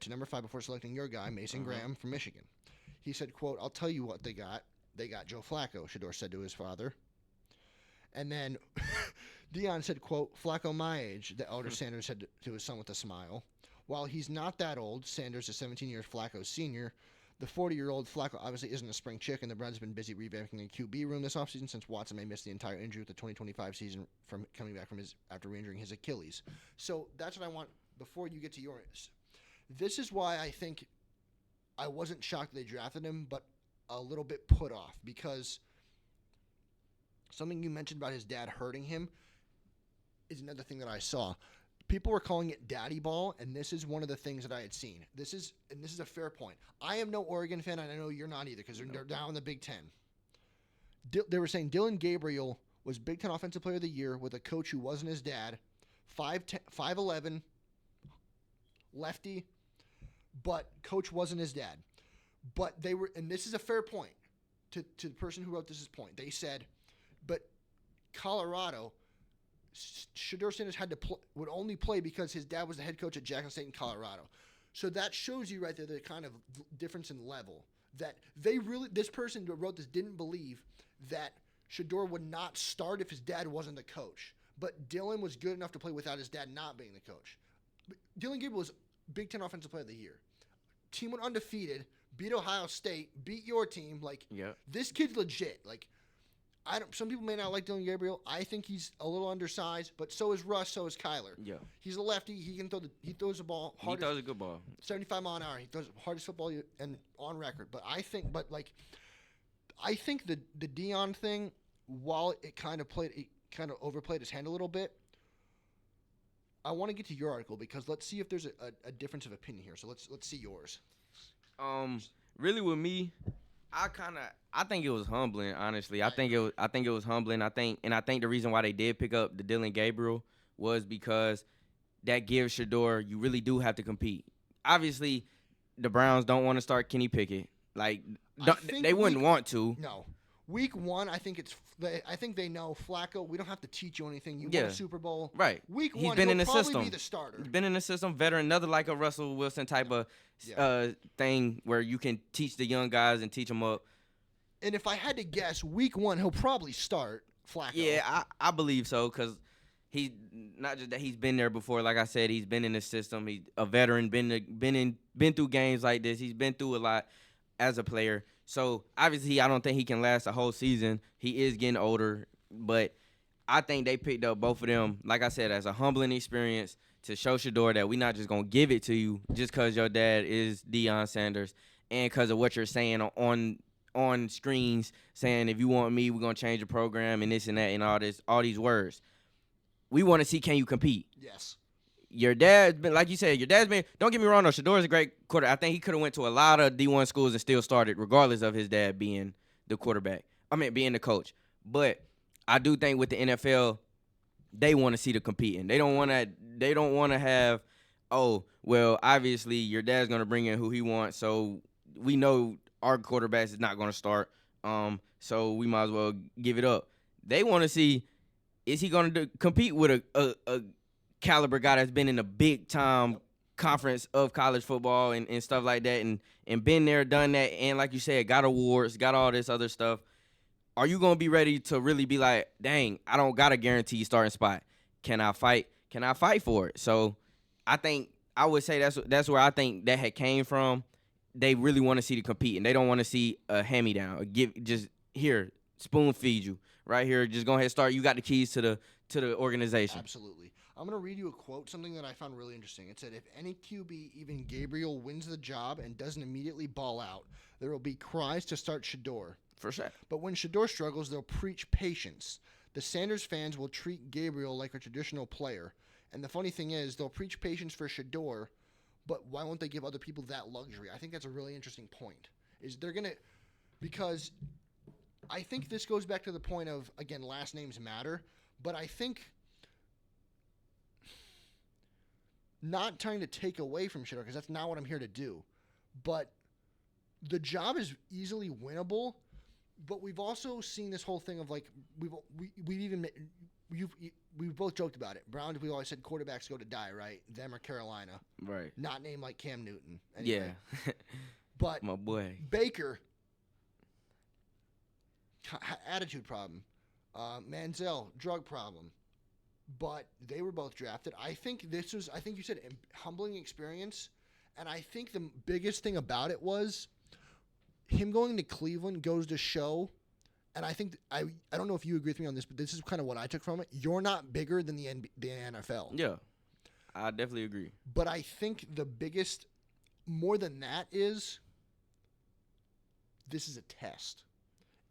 to number 5 before selecting your guy, Mason Graham from Michigan. He said, quote, "I'll tell you what they got. They got Joe Flacco," Shedeur said to his father. And then Deion said, quote, "Flacco my age," the elder Sanders said to his son with a smile. While he's not that old, Sanders is 17 years Flacco's senior. The 40-year-old Flacco obviously isn't a spring chicken. The Browns have been busy revamping the QB room this offseason since Watson may miss the entire injury with the 2025 season from coming back from after re-injuring his Achilles. So that's what I want before you get to yours. This is why I think I wasn't shocked they drafted him, but a little bit put off, because something you mentioned about his dad hurting him is another thing that I saw. People were calling it daddy ball, and this is one of the things that I had seen. This is a fair point. I am no Oregon fan, and I know you're not either, because they're down in the Big Ten. They were saying Dylan Gabriel was Big Ten Offensive Player of the Year with a coach who wasn't his dad, 5'11", lefty, but coach wasn't his dad. But they were, and this is a fair point to the person who wrote this point. They said, but Colorado, Shedeur Sanders would only play because his dad was the head coach at Jackson State in Colorado. So that shows you right there the kind of difference in level, that this person who wrote this didn't believe that Shedeur would not start if his dad wasn't the coach. But Dylan was good enough to play without his dad not being the coach. Dylan Gabriel was Big Ten Offensive Player of the Year. Team went undefeated, beat Ohio State, beat your team. Like, This kid's legit. Like, some people may not like Dylan Gabriel. I think he's a little undersized, but so is Russ, so is Kyler. Yeah. He's a lefty. He throws the ball hard.
He throws a good ball.
75 mile an hour. He throws the hardest football and on record. But I think the Deion thing, while it kind of overplayed his hand a little bit. I want to get to your article, because let's see if there's a difference of opinion here. So let's see yours.
Really with me, I think it was humbling. Honestly, I think it was humbling. I think the reason why they did pick up the Dylan Gabriel was because that gives Shedeur, you really do have to compete. Obviously, the Browns don't want to start Kenny Pickett. Like, they wouldn't want to.
No. Week 1, I think they know Flacco. We don't have to teach you anything. You won a Super Bowl,
right?
Week 1,
he's been in the
probably
system.
Be the starter.
He's been in the system, veteran, another like a Russell Wilson type of thing where you can teach the young guys and teach them up.
And if I had to guess, Week 1 he'll probably start Flacco.
Yeah, I believe so, because he's not just that he's been there before. Like I said, he's been in the system. He's a veteran, been through games like this. He's been through a lot as a player. So, obviously, I don't think he can last a whole season. He is getting older, but I think they picked up both of them, like I said, as a humbling experience to show Shedeur that we're not just going to give it to you just because your dad is Deion Sanders and because of what you're saying on screens, saying if you want me, we're going to change the program and this and that and all these words. We want to see, can you compete?
Yes.
Your dad's been, like you said, don't get me wrong, though, Shedeur a great quarterback. I think he could have went to a lot of D1 schools and still started, regardless of his dad being the quarterback. Being the coach. But I do think with the NFL, they want to see the competing. They don't want to have, oh, well, obviously your dad's going to bring in who he wants, so we know our quarterback is not going to start, so we might as well give it up. They want to see, is he going to compete with a caliber guy that's been in a big time conference of college football and stuff like that and been there, done that, and like you said, got awards, got all this other stuff. Are you going to be ready to really be like, dang, I don't got a guaranteed starting spot. Can I fight? Can I fight for it? So I think I would say that's where I think that had came from. they really want to see the compete, and they don't want to see a hand-me-down. Just here, spoon feed you right here. Just go ahead and start. You got the keys to the organization.
Absolutely. I'm going to read you a quote, something that I found really interesting. It said, if any QB, even Gabriel, wins the job and doesn't immediately ball out, there will be cries to start Shedeur.
For sure.
But when Shedeur struggles, they'll preach patience. The Sanders fans will treat Gabriel like a traditional player. And the funny thing is, they'll preach patience for Shedeur, but why won't they give other people that luxury? I think that's a really interesting point. Is they're going to, because I think this goes back to the point of, again, last names matter, but I think not trying to take away from Shedeur, because that's not what I'm here to do, but the job is easily winnable, but we've also seen this whole thing of like, we've both joked about it. Browns, we always said quarterbacks go to die, right? Them or Carolina.
Right.
Not named like Cam Newton. Anyway.
Yeah.
But
my boy.
Baker, attitude problem. Manziel, drug problem. But they were both drafted. I think you said humbling experience. And I think the biggest thing about it was him going to Cleveland goes to show. And I think I don't know if you agree with me on this, but this is kind of what I took from it. You're not bigger than the NFL.
Yeah, I definitely agree.
But I think the biggest, more than that, is this is a test.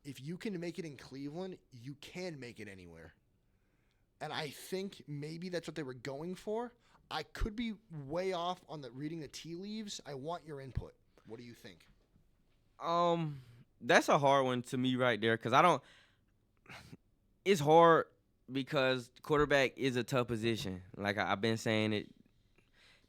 If you can make it in Cleveland, you can make it anywhere. And I think maybe that's what they were going for. I could be way off on the reading the tea leaves. I want your input. What do you think?
That's a hard one to me right there, because I don't. It's hard because quarterback is a tough position. Like I've been saying it,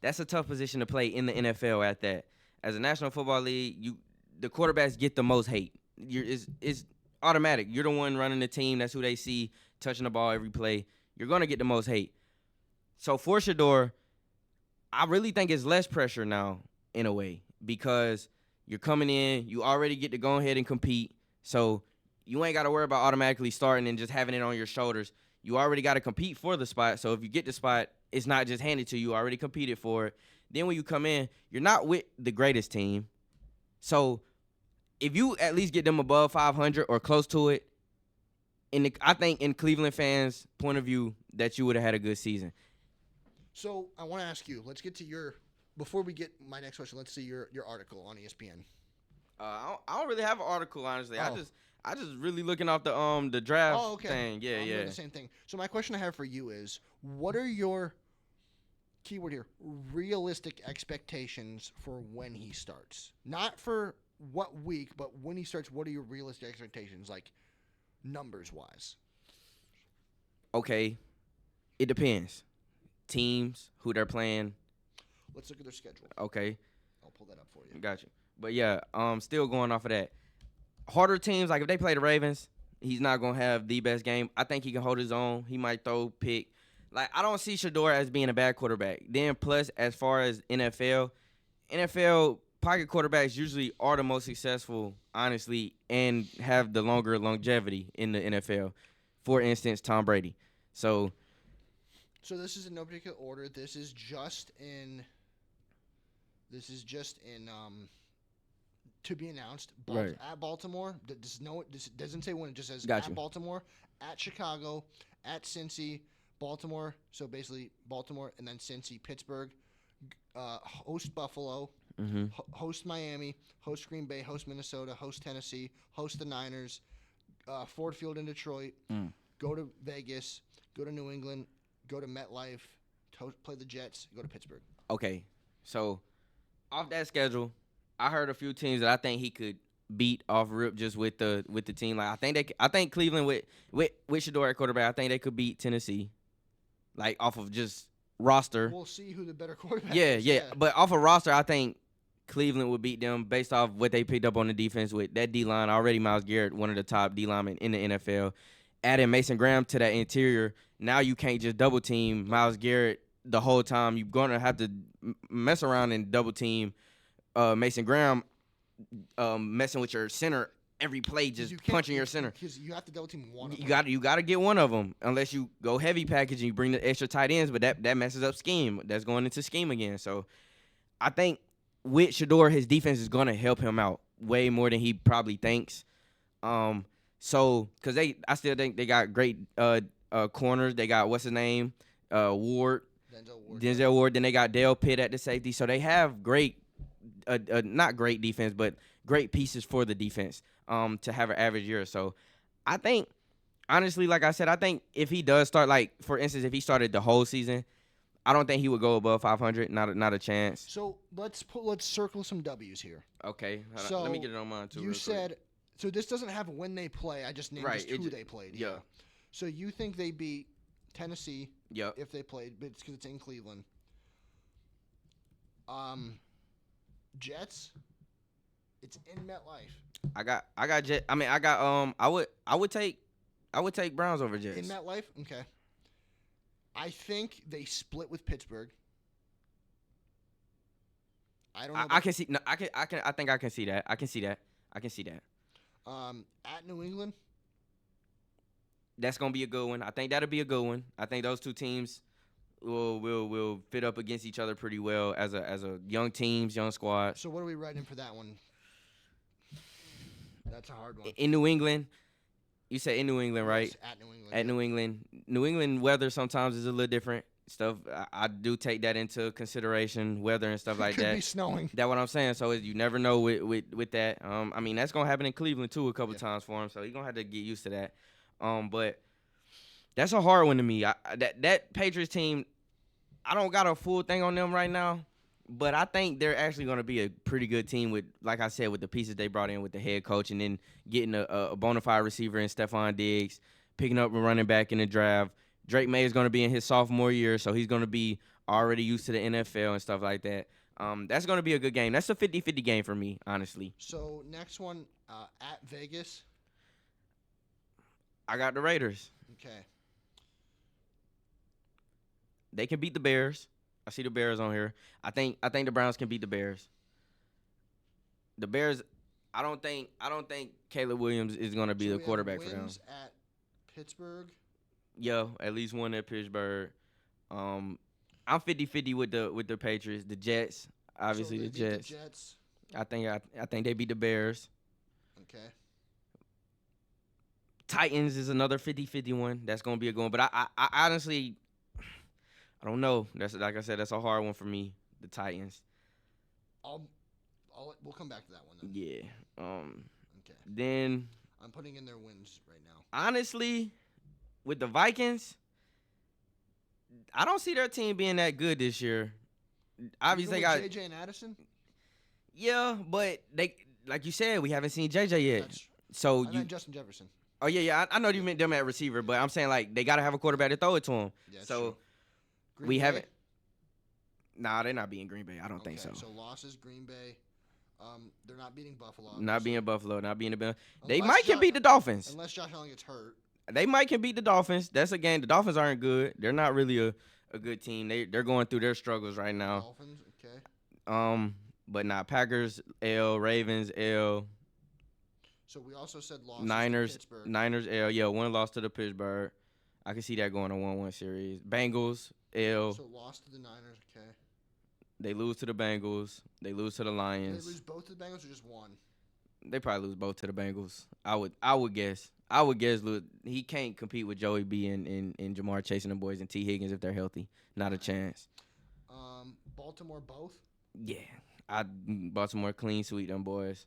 that's a tough position to play in the NFL. At that, as a National Football League, the quarterbacks get the most hate. It's automatic. You're the one running the team. That's who they see touching the ball every play. You're gonna get the most hate. So for Shedeur, I really think it's less pressure now in a way, because you're coming in, you already get to go ahead and compete. So you ain't got to worry about automatically starting and just having it on your shoulders. You already got to compete for the spot. So if you get the spot, it's not just handed to you. You already competed for it. Then when you come in, you're not with the greatest team. So if you at least get them above 500 or close to it, I think in Cleveland fans' point of view, that you would have had a good season.
So I want to ask you, let's get to your, before we get my next question, let's see your article on ESPN.
I don't really have an article, honestly. Oh. I just really looking off the draft thing. Yeah,
I'm doing the same thing. So my question I have for you is, what are your, keyword here, realistic expectations for when he starts? Not for what week, but when he starts, what are your realistic expectations, like numbers-wise?
Okay, it depends. Teams, who they're playing.
Let's look at their schedule.
Okay.
I'll pull that up for you.
Gotcha. But yeah, still going off of that. Harder teams, like if they play the Ravens, he's not going to have the best game. I think he can hold his own. He might throw pick. Like, I don't see Shedeur as being a bad quarterback. Then plus, as far as NFL pocket quarterbacks usually are the most successful, honestly, and have the longer longevity in the NFL. For instance, Tom Brady. So
this is in no particular order. This is just in to be announced.
Right.
At Baltimore. This doesn't say when. It just says
gotcha.
At Baltimore, at Chicago, at Cincy, Baltimore. So basically Baltimore and then Cincy, Pittsburgh, host Buffalo, host Miami, host Green Bay, host Minnesota, host Tennessee, host the Niners, Ford Field in Detroit, go to Vegas, go to New England, go to MetLife, play the Jets, go to Pittsburgh.
Okay, so off that schedule, I heard a few teams that I think he could beat off rip just with the team. Like I think Cleveland with Shedeur at quarterback, I think they could beat Tennessee, like off of just roster.
We'll see who the better quarterback
is. Yeah.
Yeah.
But off of roster, I think Cleveland would beat them based off what they picked up on the defense with that D-line. Already Myles Garrett, one of the top D-linemen in the NFL. Adding Mason Graham to that interior, now you can't just double team Myles Garrett the whole time. You're going to have to mess around and double team Mason Graham, messing with your center every play, just punching your center.
Because you have to double team one of them.
You got to get one of them, unless you go heavy package and you bring the extra tight ends, but that messes up scheme. That's going into scheme again. So I think with Shedeur, his defense is gonna help him out way more than he probably thinks. So because I still think they got great corners. They got what's his name, Ward, Denzel Ward. Then they got Dale Pitt at the safety. So they have great, not great defense, but great pieces for the defense. To have an average year. So I think honestly, like I said, I think if he does start, like for instance, if he started the whole season, I don't think he would go above 500. Not a chance.
So let's circle some W's here.
Okay,
so
let me get it on mine too.
You said so. This doesn't have when they play. I just named just who they played.
Yeah.
So you think they beat Tennessee?
Yeah.
If they played, but it's because it's in Cleveland. Jets. It's in MetLife.
I got Jet. I mean, I would take Browns over Jets.
In MetLife? Okay. I think they split with Pittsburgh. I don't know.
I can see. No, I think I can see that. I can see that.
At New England.
That's gonna be a good one. I think that'll be a good one. I think those two teams will fit up against each other pretty well as a young teams, young squad.
So what are we writing for that one? That's a hard one.
In New England, you said in New England, right?
Yes, at New England.
At New England. New England weather sometimes is a little different. Stuff I do take that into consideration, weather and stuff like that.
Could be snowing.
That's what I'm saying. So you never know with that. I mean that's gonna happen in Cleveland too a couple times for him. So he's gonna have to get used to that. But that's a hard one to me. That Patriots team, I don't got a full thing on them right now. But I think they're actually going to be a pretty good team with, like I said, with the pieces they brought in with the head coach and then getting a bona fide receiver in Stephon Diggs, picking up a running back in the draft. Drake May is going to be in his sophomore year, so he's going to be already used to the NFL and stuff like that. That's going to be a good game. That's a 50-50 game for me, honestly.
So, next one, at Vegas.
I got the Raiders.
Okay.
They can beat the Bears. I see the Bears on here. I think the Browns can beat the Bears. The Bears, I don't think Caleb Williams is going to be the quarterback for them.
At Pittsburgh.
Yeah, at least one at Pittsburgh. I'm 50-50 with the Patriots, the Jets. Obviously
so
the Jets.
The Jets.
I think they beat the Bears.
Okay.
Titans is another 50-50 one. That's going to be a good one. But I honestly, I don't know. That's like I said, that's a hard one for me. The Titans.
We'll come back to that one then.
Yeah.
Okay.
Then
I'm putting in their wins right now.
Honestly, with the Vikings, I don't see their team being that good this year. Obviously, they got
JJ and Addison.
Yeah, but they, like you said, we haven't seen JJ yet. So
I meant Justin Jefferson.
Oh yeah. I know you meant them at receiver, but I'm saying like they got to have a quarterback to throw it to him.
Yeah,
so
true.
We haven't. Nah, they're not beating Green Bay. I don't think so.
So losses, Green Bay. They're not beating Buffalo.
Not beating Buffalo. Not beating the Bills. They might can beat the Dolphins.
Unless Josh Allen gets hurt.
They might can beat the Dolphins. That's a game. The Dolphins aren't good. They're not really a good team. They're going through their struggles right now.
Dolphins, okay.
But not Packers L, Ravens L.
So we also said losses
Niners
to Pittsburgh.
Niners L. Yeah, one loss to the Pittsburgh. I can see that going a 1-1 series. Bengals L.
So lost to the Niners, okay.
They lose to the Bengals. They lose to the Lions.
Did they lose both to the Bengals or just one?
They probably lose both to the Bengals. I would guess. He can't compete with Joey B and Jamar Chase and the boys and T. Higgins if they're healthy. Not a chance.
Baltimore both?
Yeah. Baltimore clean sweep them boys.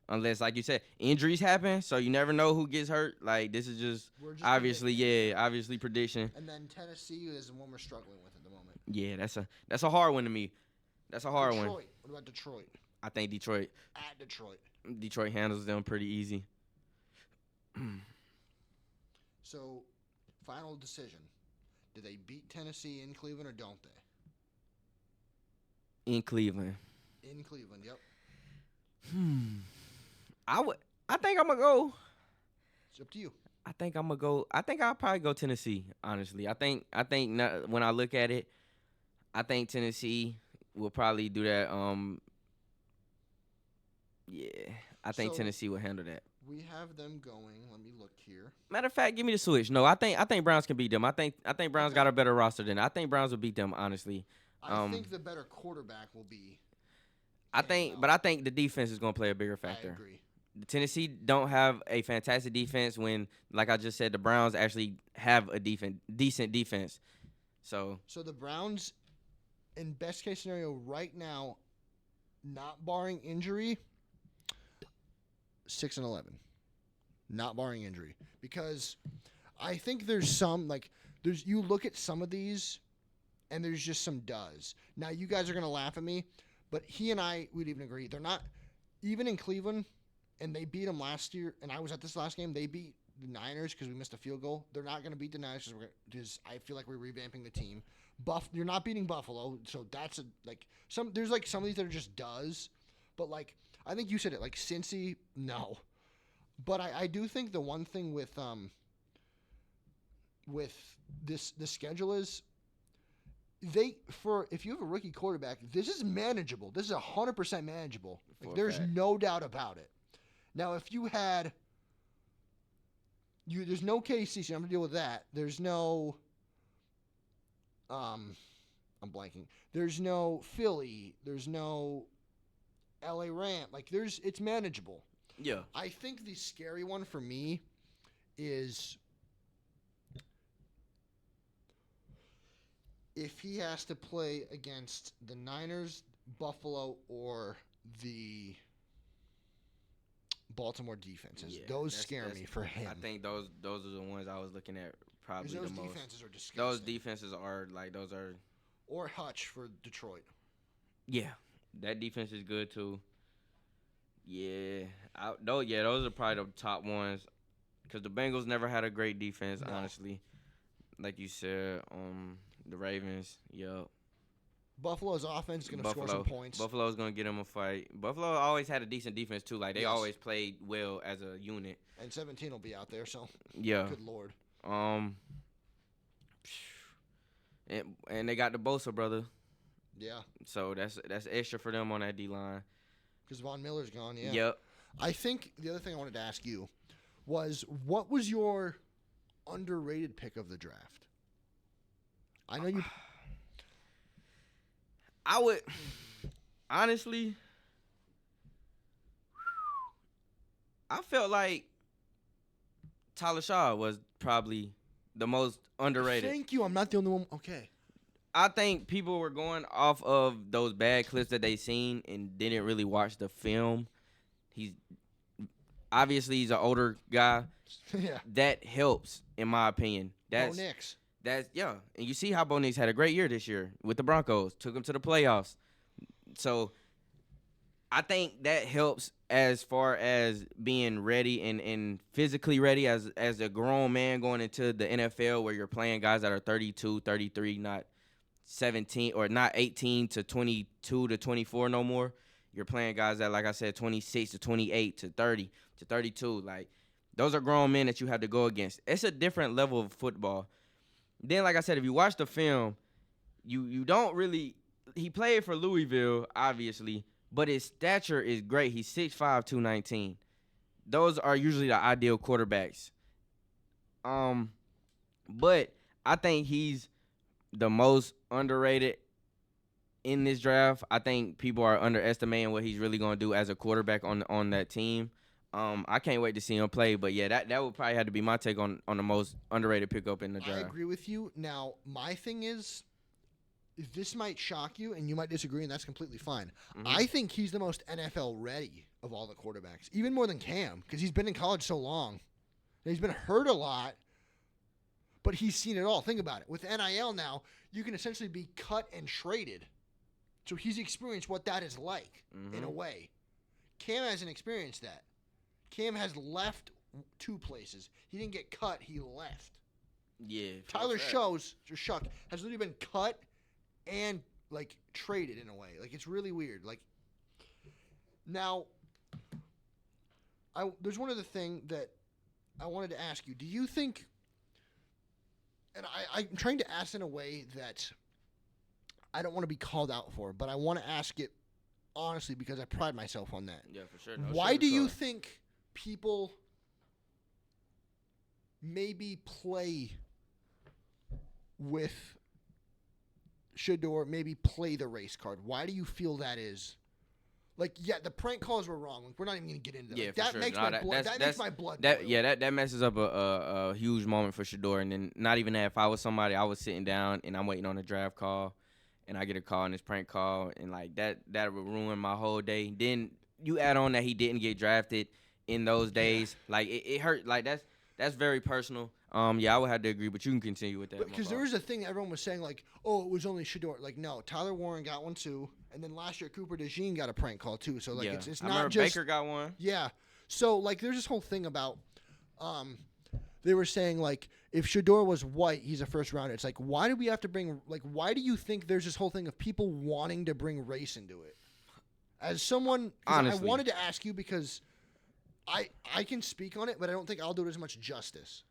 Unless, like you said, injuries happen, so you never know who gets hurt. Like, this is just obviously prediction.
And then Tennessee is the one we're struggling with at the moment.
Yeah, that's a hard one to me. That's a hard one.
What about Detroit?
I think Detroit.
At Detroit.
Detroit handles them pretty easy.
So, final decision. Do they beat Tennessee in Cleveland or don't they?
In Cleveland.
In Cleveland, yep.
I think I'm gonna go.
It's up to you.
I think I'm gonna go. I think I'll probably go Tennessee. Honestly, I think when I look at it, I think Tennessee will probably do that. Yeah, I think Tennessee will handle that.
We have them going. Let me look here.
Matter of fact, give me the switch. No, I think Browns can beat them. I think Browns got a better roster than. I think Browns will beat them. Honestly,
I think the better quarterback will be.
I think the defense is gonna play a bigger
I
factor.
agree.
Tennessee don't have a fantastic defense when, like I just said, the Browns actually have a decent defense. So
the Browns, in best case scenario right now, not barring injury, 6-11, not barring injury, because I think there's some you look at some of these, and there's just some duds. Now you guys are gonna laugh at me, but he and I would even agree they're not even in Cleveland, and they beat them last year. And I was at this last game. They beat the Niners because we missed a field goal. They're not gonna beat the Niners because I feel like we're revamping the team. You're not beating Buffalo, so that's there's some of these that are just does, but I think you said it Cincy, no. But I do think the one thing with the schedule is if you have a rookie quarterback, this is manageable. This is 100% manageable. There's no doubt about it. Now, if you had there's no KC, so I'm gonna deal with that. There's no I'm blanking. There's no Philly. There's no LA Ram. It's manageable.
yeah,
I think the scary one for me is if he has to play against the Niners, Buffalo, or the Baltimore defenses.
yeah,
Those scare me for him.
I think those are the ones I was looking at probably the most.
Those defenses are disgusting.
Those defenses are those are.
Or Hutch for Detroit.
Yeah, that defense is good too. Yeah, those are probably the top ones because the Bengals never had a great defense, honestly. Like you said, the Ravens, yup.
Buffalo's offense is going to score some points.
Buffalo's going to get them a fight. Buffalo always had a decent defense too. They always played well as a unit.
And 17 will be out there, so
yeah.
Good Lord.
And they got the Bosa brother.
Yeah.
So that's extra for them on that D line.
Because Von Miller's gone, yeah.
Yep.
I think the other thing I wanted to ask you was, what was your underrated pick of the draft? I know you.
I would honestly. I felt like Tyler Shaw was probably the most underrated.
Thank you. I'm not the only one. Okay.
I think people were going off of those bad clips that they seen and didn't really watch the film. He's an older guy.
Yeah.
That helps, in my opinion.
Bo Nix.
And you see how Bo Nix had a great year this year with the Broncos. Took them to the playoffs. So I think that helps as far as being ready and physically ready as a grown man going into the NFL where you're playing guys that are 32, 33, not 17 or not 18 to 22 to 24 no more. You're playing guys that, like I said, 26 to 28 to 30 to 32. Like, those are grown men that you have to go against. It's a different level of football. Then, like I said, if you watch the film, you don't really – he played for Louisville, obviously, but his stature is great. He's 6'5", 219. Those are usually the ideal quarterbacks. But I think he's the most underrated in this draft. I think people are underestimating what he's really going to do as a quarterback on that team. I can't wait to see him play. But, yeah, that would probably have to be my take on the most underrated pickup in the draft.
I agree with you. Now, my thing is, this might shock you, and you might disagree, and that's completely fine. Mm-hmm. I think he's the most NFL ready of all the quarterbacks, even more than Cam, because he's been in college so long. And he's been hurt a lot, but he's seen it all. Think about it. With NIL now, you can essentially be cut and traded. So he's experienced what that is like, in a way. Cam hasn't experienced that. Cam has left two places. He didn't get cut. He left.
Yeah.
Tyler Shuck has literally been cut and, traded in a way. It's really weird. Now, there's one other thing that I wanted to ask you. Do you think, and I'm trying to ask in a way that I don't want to be called out for, but I want to ask it honestly because I pride myself on that.
Yeah, for sure.
Why do you think people maybe play with Shedeur, maybe play the race card? Why do you feel that is? Like, yeah, the prank calls were wrong. Like, we're not even gonna get into that.
Yeah,
Like,
for
that
sure.
makes
No,
my blood. That makes my blood
that
boil.
yeah, that messes up a huge moment for Shedeur. And then not even that. If I was somebody, I was sitting down and I'm waiting on a draft call, and I get a call and this prank call, and like that would ruin my whole day. Then you add on that he didn't get drafted in those days, like it hurt. Like that's very personal. Yeah, I would have to agree, but you can continue with that.
Because there was a thing that everyone was saying, like, oh, it was only Shedeur. Like, no, Tyler Warren got one too, and then last year Cooper DeJean got a prank call too. So like,
yeah.
it's
I
not
remember
just
Baker got one.
yeah. So like, there's this whole thing about, they were saying like, if Shedeur was white, he's a first rounder. It's like, why do we have to bring like, why do you think there's this whole thing of people wanting to bring race into it? As someone,
Honestly,
I wanted to ask you because I can speak on it, but I don't think I'll do it as much justice.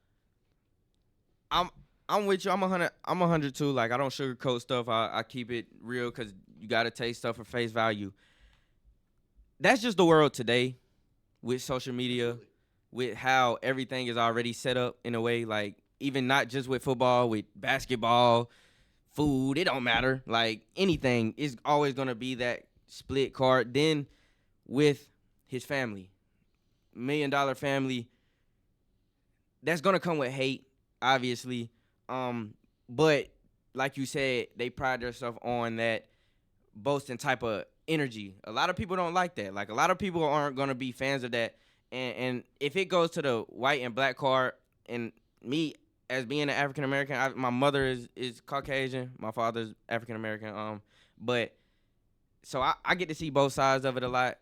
I'm with you. I'm 100. I'm 100 too. Like I don't sugarcoat stuff. I keep it real because you gotta take stuff for face value. That's just the world today, with social media,
Absolutely.
with how everything is already set up in a way. Like even not just with football, with basketball, food. It don't matter. Like anything is always gonna be that split card. Then with his family, $1 million family, that's gonna come with hate, obviously. But like you said, they pride themselves on that boasting type of energy. A lot of people don't like that. Like a lot of people aren't gonna be fans of that. And if it goes to the white and black card, and me as being an African American, my mother is Caucasian, my father's African American. But so I get to see both sides of it a lot.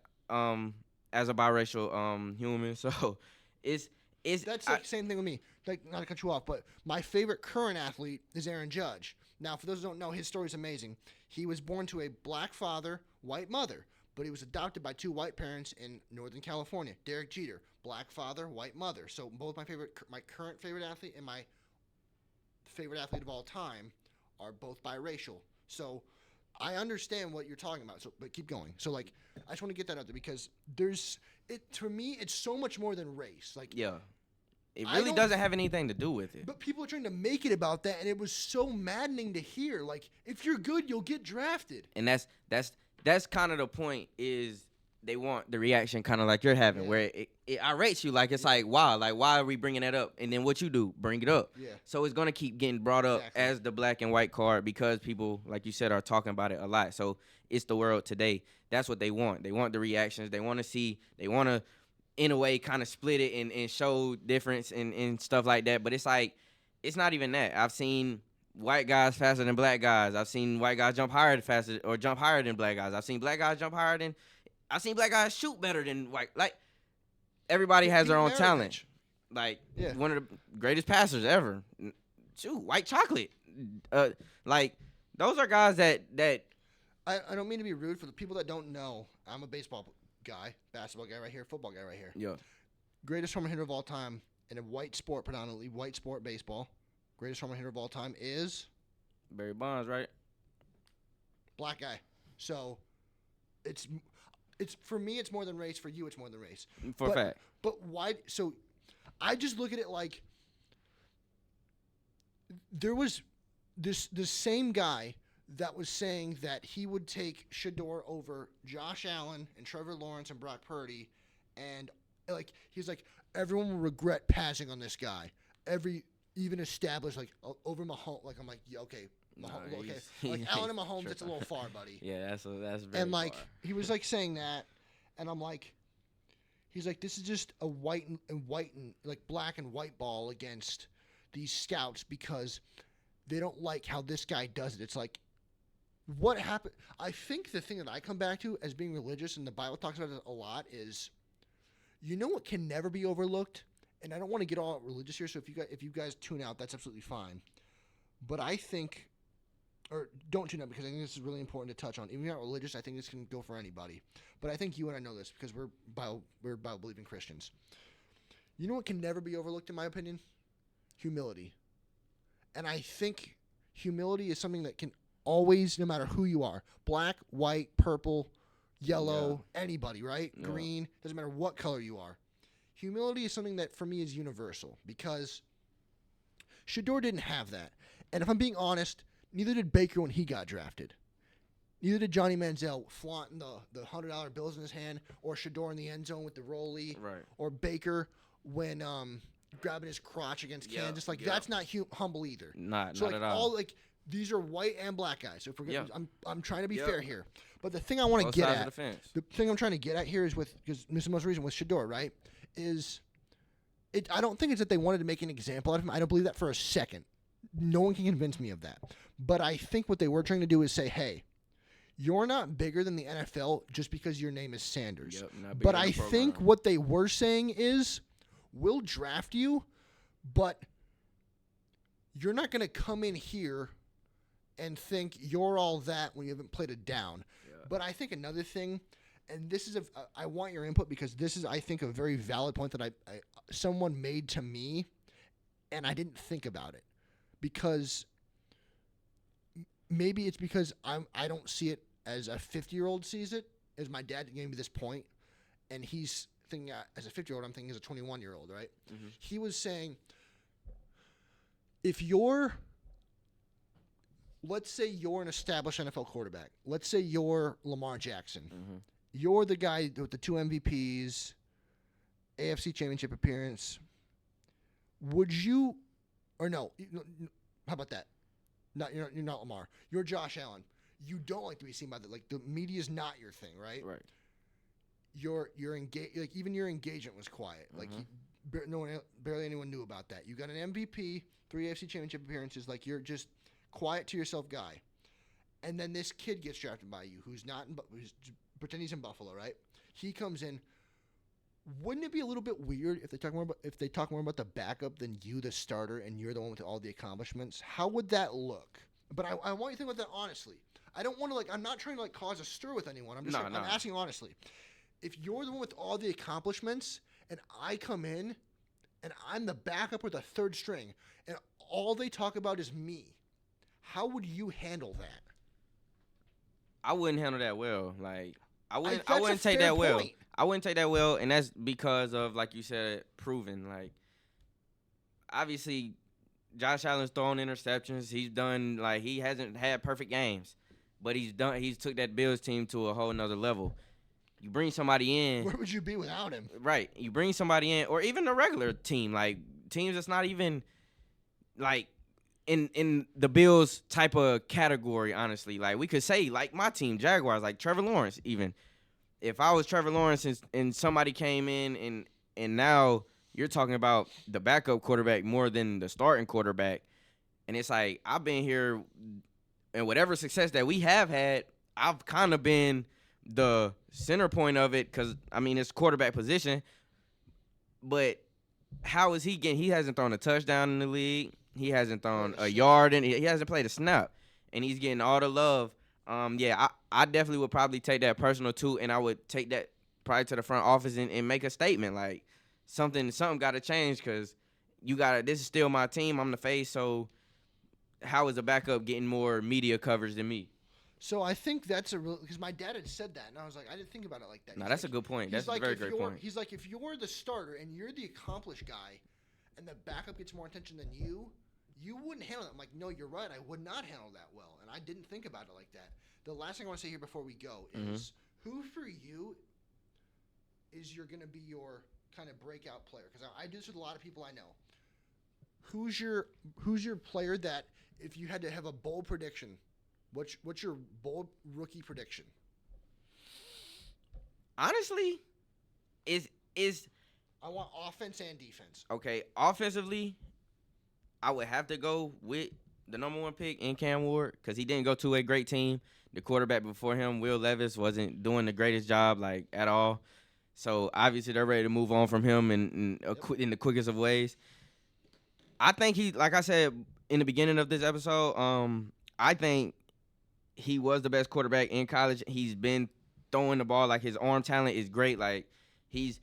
As a biracial human, so it's
That's like the same thing with me. Like, not to cut you off, but my favorite current athlete is Aaron Judge. Now, for those who don't know, his story is amazing. He was born to a black father, white mother, but he was adopted by two white parents in Northern California. Derek Jeter, black father, white mother. So both my current favorite athlete and my favorite athlete of all time are both biracial. So I understand what you're talking about. So, but keep going. So, like, I just want to get that out there because to me, it's so much more than race. Like,
yeah. It really doesn't have anything to do with it.
but people are trying to make it about that, and it was so maddening to hear. Like, if you're good, you'll get drafted.
And that's kind of the point, is they want the reaction kind of like you're having, where it irates you. Like, it's like, wow, like, why are we bringing that up? And then what you do, bring it up.
Yeah.
So it's going to keep getting brought up as the black and white card because people, like you said, are talking about it a lot. So it's the world today. That's what they want. They want the reactions. They want to see, they want to, in a way, kind of split it and show difference and stuff like that. But it's like, it's not even that. I've seen white guys faster than black guys. I've seen white guys jump higher than black guys. I've seen black guys jump higher than. I've seen black guys shoot better than white. Like, everybody has their own talent. Like, one of the greatest passers ever. Shoot, white chocolate. Like, those are guys that.
I don't mean to be rude. For the people that don't know, I'm a baseball guy, basketball guy right here, football guy right here.
Yeah.
Greatest home run hitter of all time in a white sport, predominantly white sport, baseball. Greatest home run hitter of all time is
Barry Bonds, right?
Black guy. So it's for me, it's more than race. For you, it's more than race.
For a fact.
But why? So I just look at it like there was this same guy that was saying that he would take Shedeur over Josh Allen and Trevor Lawrence and Brock Purdy, and like he's like, everyone will regret passing on this guy. Even established like over Mahomes. Like, I'm like, yeah, okay, Mahomes,
No,
okay, like Allen and Mahomes, that's a little far, buddy.
Yeah, that's very
and like
far.
he was like saying that, and I'm like, he's like, this is just a white and like black and white ball against these scouts because they don't like how this guy does it. It's like, what happened? I think the thing that I come back to as being religious, and the Bible talks about it a lot, is, you know what can never be overlooked? And I don't want to get all religious here, so if you guys tune out, that's absolutely fine. But I think, or don't tune out, because I think this is really important to touch on. Even if you're not religious, I think this can go for anybody. But I think you and I know this because we're Bible-believing Christians. You know what can never be overlooked, in my opinion? Humility. And I think humility is something that can always, no matter who you are, black, white, purple, yellow, anybody, right? Yeah. Green, doesn't matter what color you are. Humility is something that for me is universal because Shedeur didn't have that. And if I'm being honest, neither did Baker when he got drafted. Neither did Johnny Manziel flaunting the $100 bills in his hand, or Shedeur in the end zone with the rollie,
Right.
or Baker when grabbing his crotch against Kansas. Like that's not humble either.
Not
So like
at all.
These are white and black guys. So if we're gonna, I'm trying to be
Yep.
fair here. But the thing I want to
Both
get
sides
at,
of the fence.
the thing I'm trying to get at here is because this is the most reason with Shedeur, right? Is it? I don't think it's that they wanted to make an example out of him. I don't believe that for a second. No one can convince me of that. But I think what they were trying to do is say, hey, you're not bigger than the NFL just because your name is Sanders. But I think what they were saying is, we'll draft you, but you're not going to come in here and you're all that when you haven't played a down. Yeah. But I think another thing, and this is I want your input because this is, I think, a very valid point that someone made to me, and I didn't think about it because maybe it's because I don't see it as a 50-year-old sees it, as my dad gave me this point, and he's thinking as a 50-year-old, I'm thinking as a 21-year-old, right? Mm-hmm. He was saying, let's say you're an established NFL quarterback. Let's say you're Lamar Jackson. Mm-hmm. You're the guy with the 2 MVPs, AFC Championship appearance. Would you, or no? How about that? You're not Lamar. You're Josh Allen. You don't like to be seen by the media's not your thing, right?
Right.
Your even your engagement was quiet. Mm-hmm. Barely anyone knew about that. You got an MVP, 3 AFC Championship appearances. Like you're just quiet to yourself guy. And then this kid gets drafted by you, who's pretend he's in Buffalo, right? He comes in. Wouldn't it be a little bit weird if they talk more about the backup than you, the starter, and you're the one with all the accomplishments? How would that look? But I want you to think about that honestly. I don't want to I'm not trying to cause a stir with anyone. I'm just I'm asking honestly. If you're the one with all the accomplishments and I come in and I'm the backup with a third string and all they talk about is me, how would you handle that?
I wouldn't handle that well. Like I wouldn't take that well. I wouldn't take that well, and that's because of, like you said, proven. Like obviously Josh Allen's thrown interceptions. He's done he hasn't had perfect games. But he's took that Bills team to a whole nother level. You bring somebody in.
Where would you be without him? Right.
You bring somebody in, or even a regular team, like teams that's not even in the Bills type of category, honestly. Like we could say, like my team, Jaguars, like Trevor Lawrence, even. If I was Trevor Lawrence and somebody came in and now you're talking about the backup quarterback more than the starting quarterback, and it's like I've been here. And whatever success that we have had, I've kind of been the center point of it because, it's quarterback position. But how is he getting – he hasn't thrown a touchdown in the league. He hasn't thrown a yard. And he hasn't played a snap. And he's getting all the love. I definitely would probably take that personal too, and I would take that probably to the front office and make a statement. Like, something got to change because this is still my team. I'm the face, so – how is a backup getting more media coverage than me?
So I think that's because my dad had said that, and I was like, I didn't think about it like that.
No, that's a good point. That's a very great point.
He's like, if you're the starter and you're the accomplished guy, and the backup gets more attention than you wouldn't handle it. I'm like, no, you're right. I would not handle that well, and I didn't think about it like that. The last thing I want to say here before we go is, who for you is going to be your kind of breakout player? Because I do this with a lot of people I know. Who's your player that, if you had to have a bold prediction, what's your bold rookie prediction?
Honestly, is
I want offense and defense.
Okay, offensively, I would have to go with the number 1 pick in Cam Ward because he didn't go to a great team. The quarterback before him, Will Levis, wasn't doing the greatest job at all. So obviously they're ready to move on from him in the quickest of ways. I think he, like I said in the beginning of this episode, I think he was the best quarterback in college. He's been throwing the ball. His arm talent is great. He's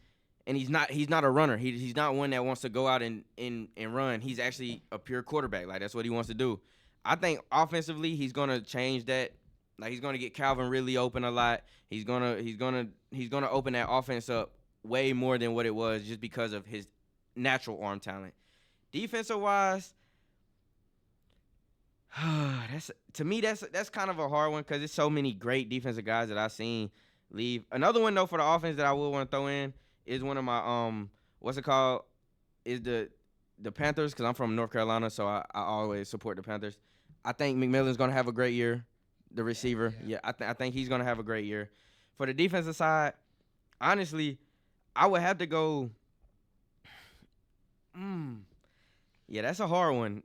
not a runner. He's not one that wants to go out and run. He's actually a pure quarterback. That's what he wants to do. I think offensively he's gonna change that. He's gonna get Calvin really open a lot. He's gonna open that offense up way more than what it was just because of his natural arm talent. Defensive wise, That's to me. That's kind of a hard one because there's so many great defensive guys that I've seen leave. Another one though for the offense that I would want to throw in is one of my what's it called? Is the Panthers because I'm from North Carolina, so I always support the Panthers. I think McMillan's gonna have a great year. The receiver, yeah, I think he's gonna have a great year. For the defensive side, honestly, I would have to go. Yeah, that's a hard one.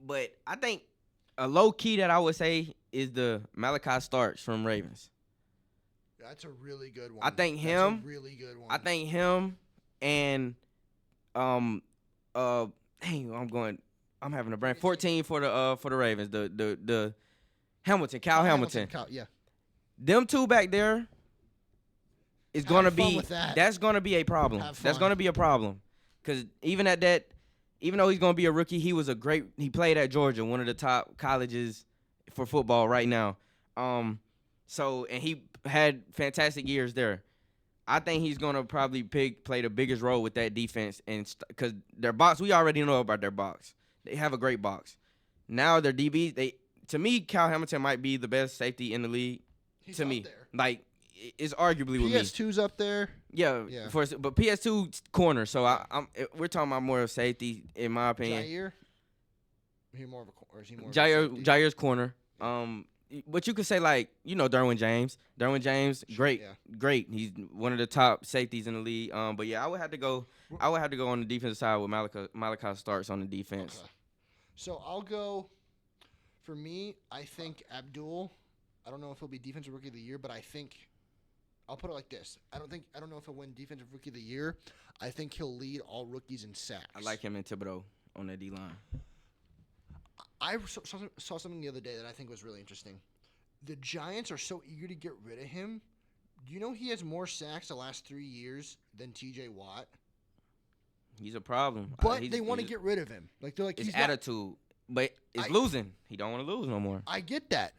But I think a low key that I would say is the Malachi Starks from Ravens.
That's a really good one.
I think
him. That's a really good one.
I think him and I'm having a brain. 14 for the Ravens. The Hamilton, Kyle Hamilton.
Yeah.
Them two back there is gonna be that's gonna be a problem. That's gonna be a problem. Cause even though he's gonna be a rookie, he played at Georgia, one of the top colleges for football right now. And he had fantastic years there. I think he's gonna probably play the biggest role with that defense, and because their box, we already know about their box. They have a great box. Now their DBs, to me, Kyle Hamilton might be the best safety in the league.
He's
to
up
me,
there.
like it's arguably with me.
PS2's up there.
Yeah. But PS2 corner. So we're talking about more of safety, in my opinion.
Jair. Is he more of a
Jair's corner. But you could say Derwin James. Derwin James, great. He's one of the top safeties in the league. But yeah, I would have to go on the defensive side with Malachi Starks on the defense.
Okay. So I'll go. For me, I think Abdul. I don't know if he'll be defensive rookie of the year, but I think I'll put it like this. I don't know if he'll win defensive rookie of the year. I think he'll lead all rookies in sacks.
I like him and Thibodeau on that D line.
I saw something the other day that I think was really interesting. The Giants are so eager to get rid of him. Do you know he has more sacks the last 3 years than T.J. Watt?
He's a problem.
But they want to get rid of him. Like they're like
his attitude, but it's losing. He don't want to lose no more.
I get that.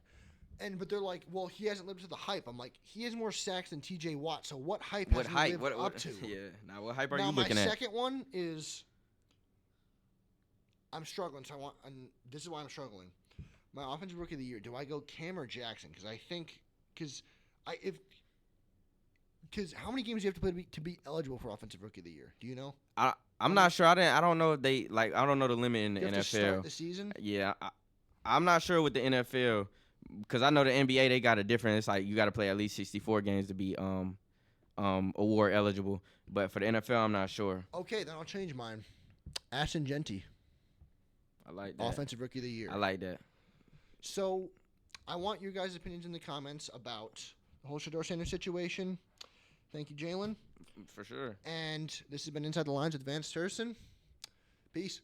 But they're like, well, he hasn't lived up to the hype. I'm like, he has more sacks than T.J. Watt. So what hype has he lived up to?
Yeah. Now what hype are you looking at?
My second one is I'm struggling. And this is why I'm struggling. My offensive rookie of the year. Do I go Cam or Jackson? Because how many games do you have to play to be eligible for offensive rookie of the year? Do you know?
I'm not sure. I don't know if they I don't know the limit in the
you have
NFL.
To start the season?
Yeah, I'm not sure with the NFL. Because I know the NBA, they got a different. It's like you got to play at least 64 games to be award eligible. But for the NFL, I'm not sure.
Okay, then I'll change mine. Ashton Genty.
I like that.
Offensive Rookie of the Year.
I like that.
So, I want your guys' opinions in the comments about the whole Shedeur Sanders situation. Thank you, Jalen.
For sure.
And this has been Inside the Lines with Vance Turson. Peace.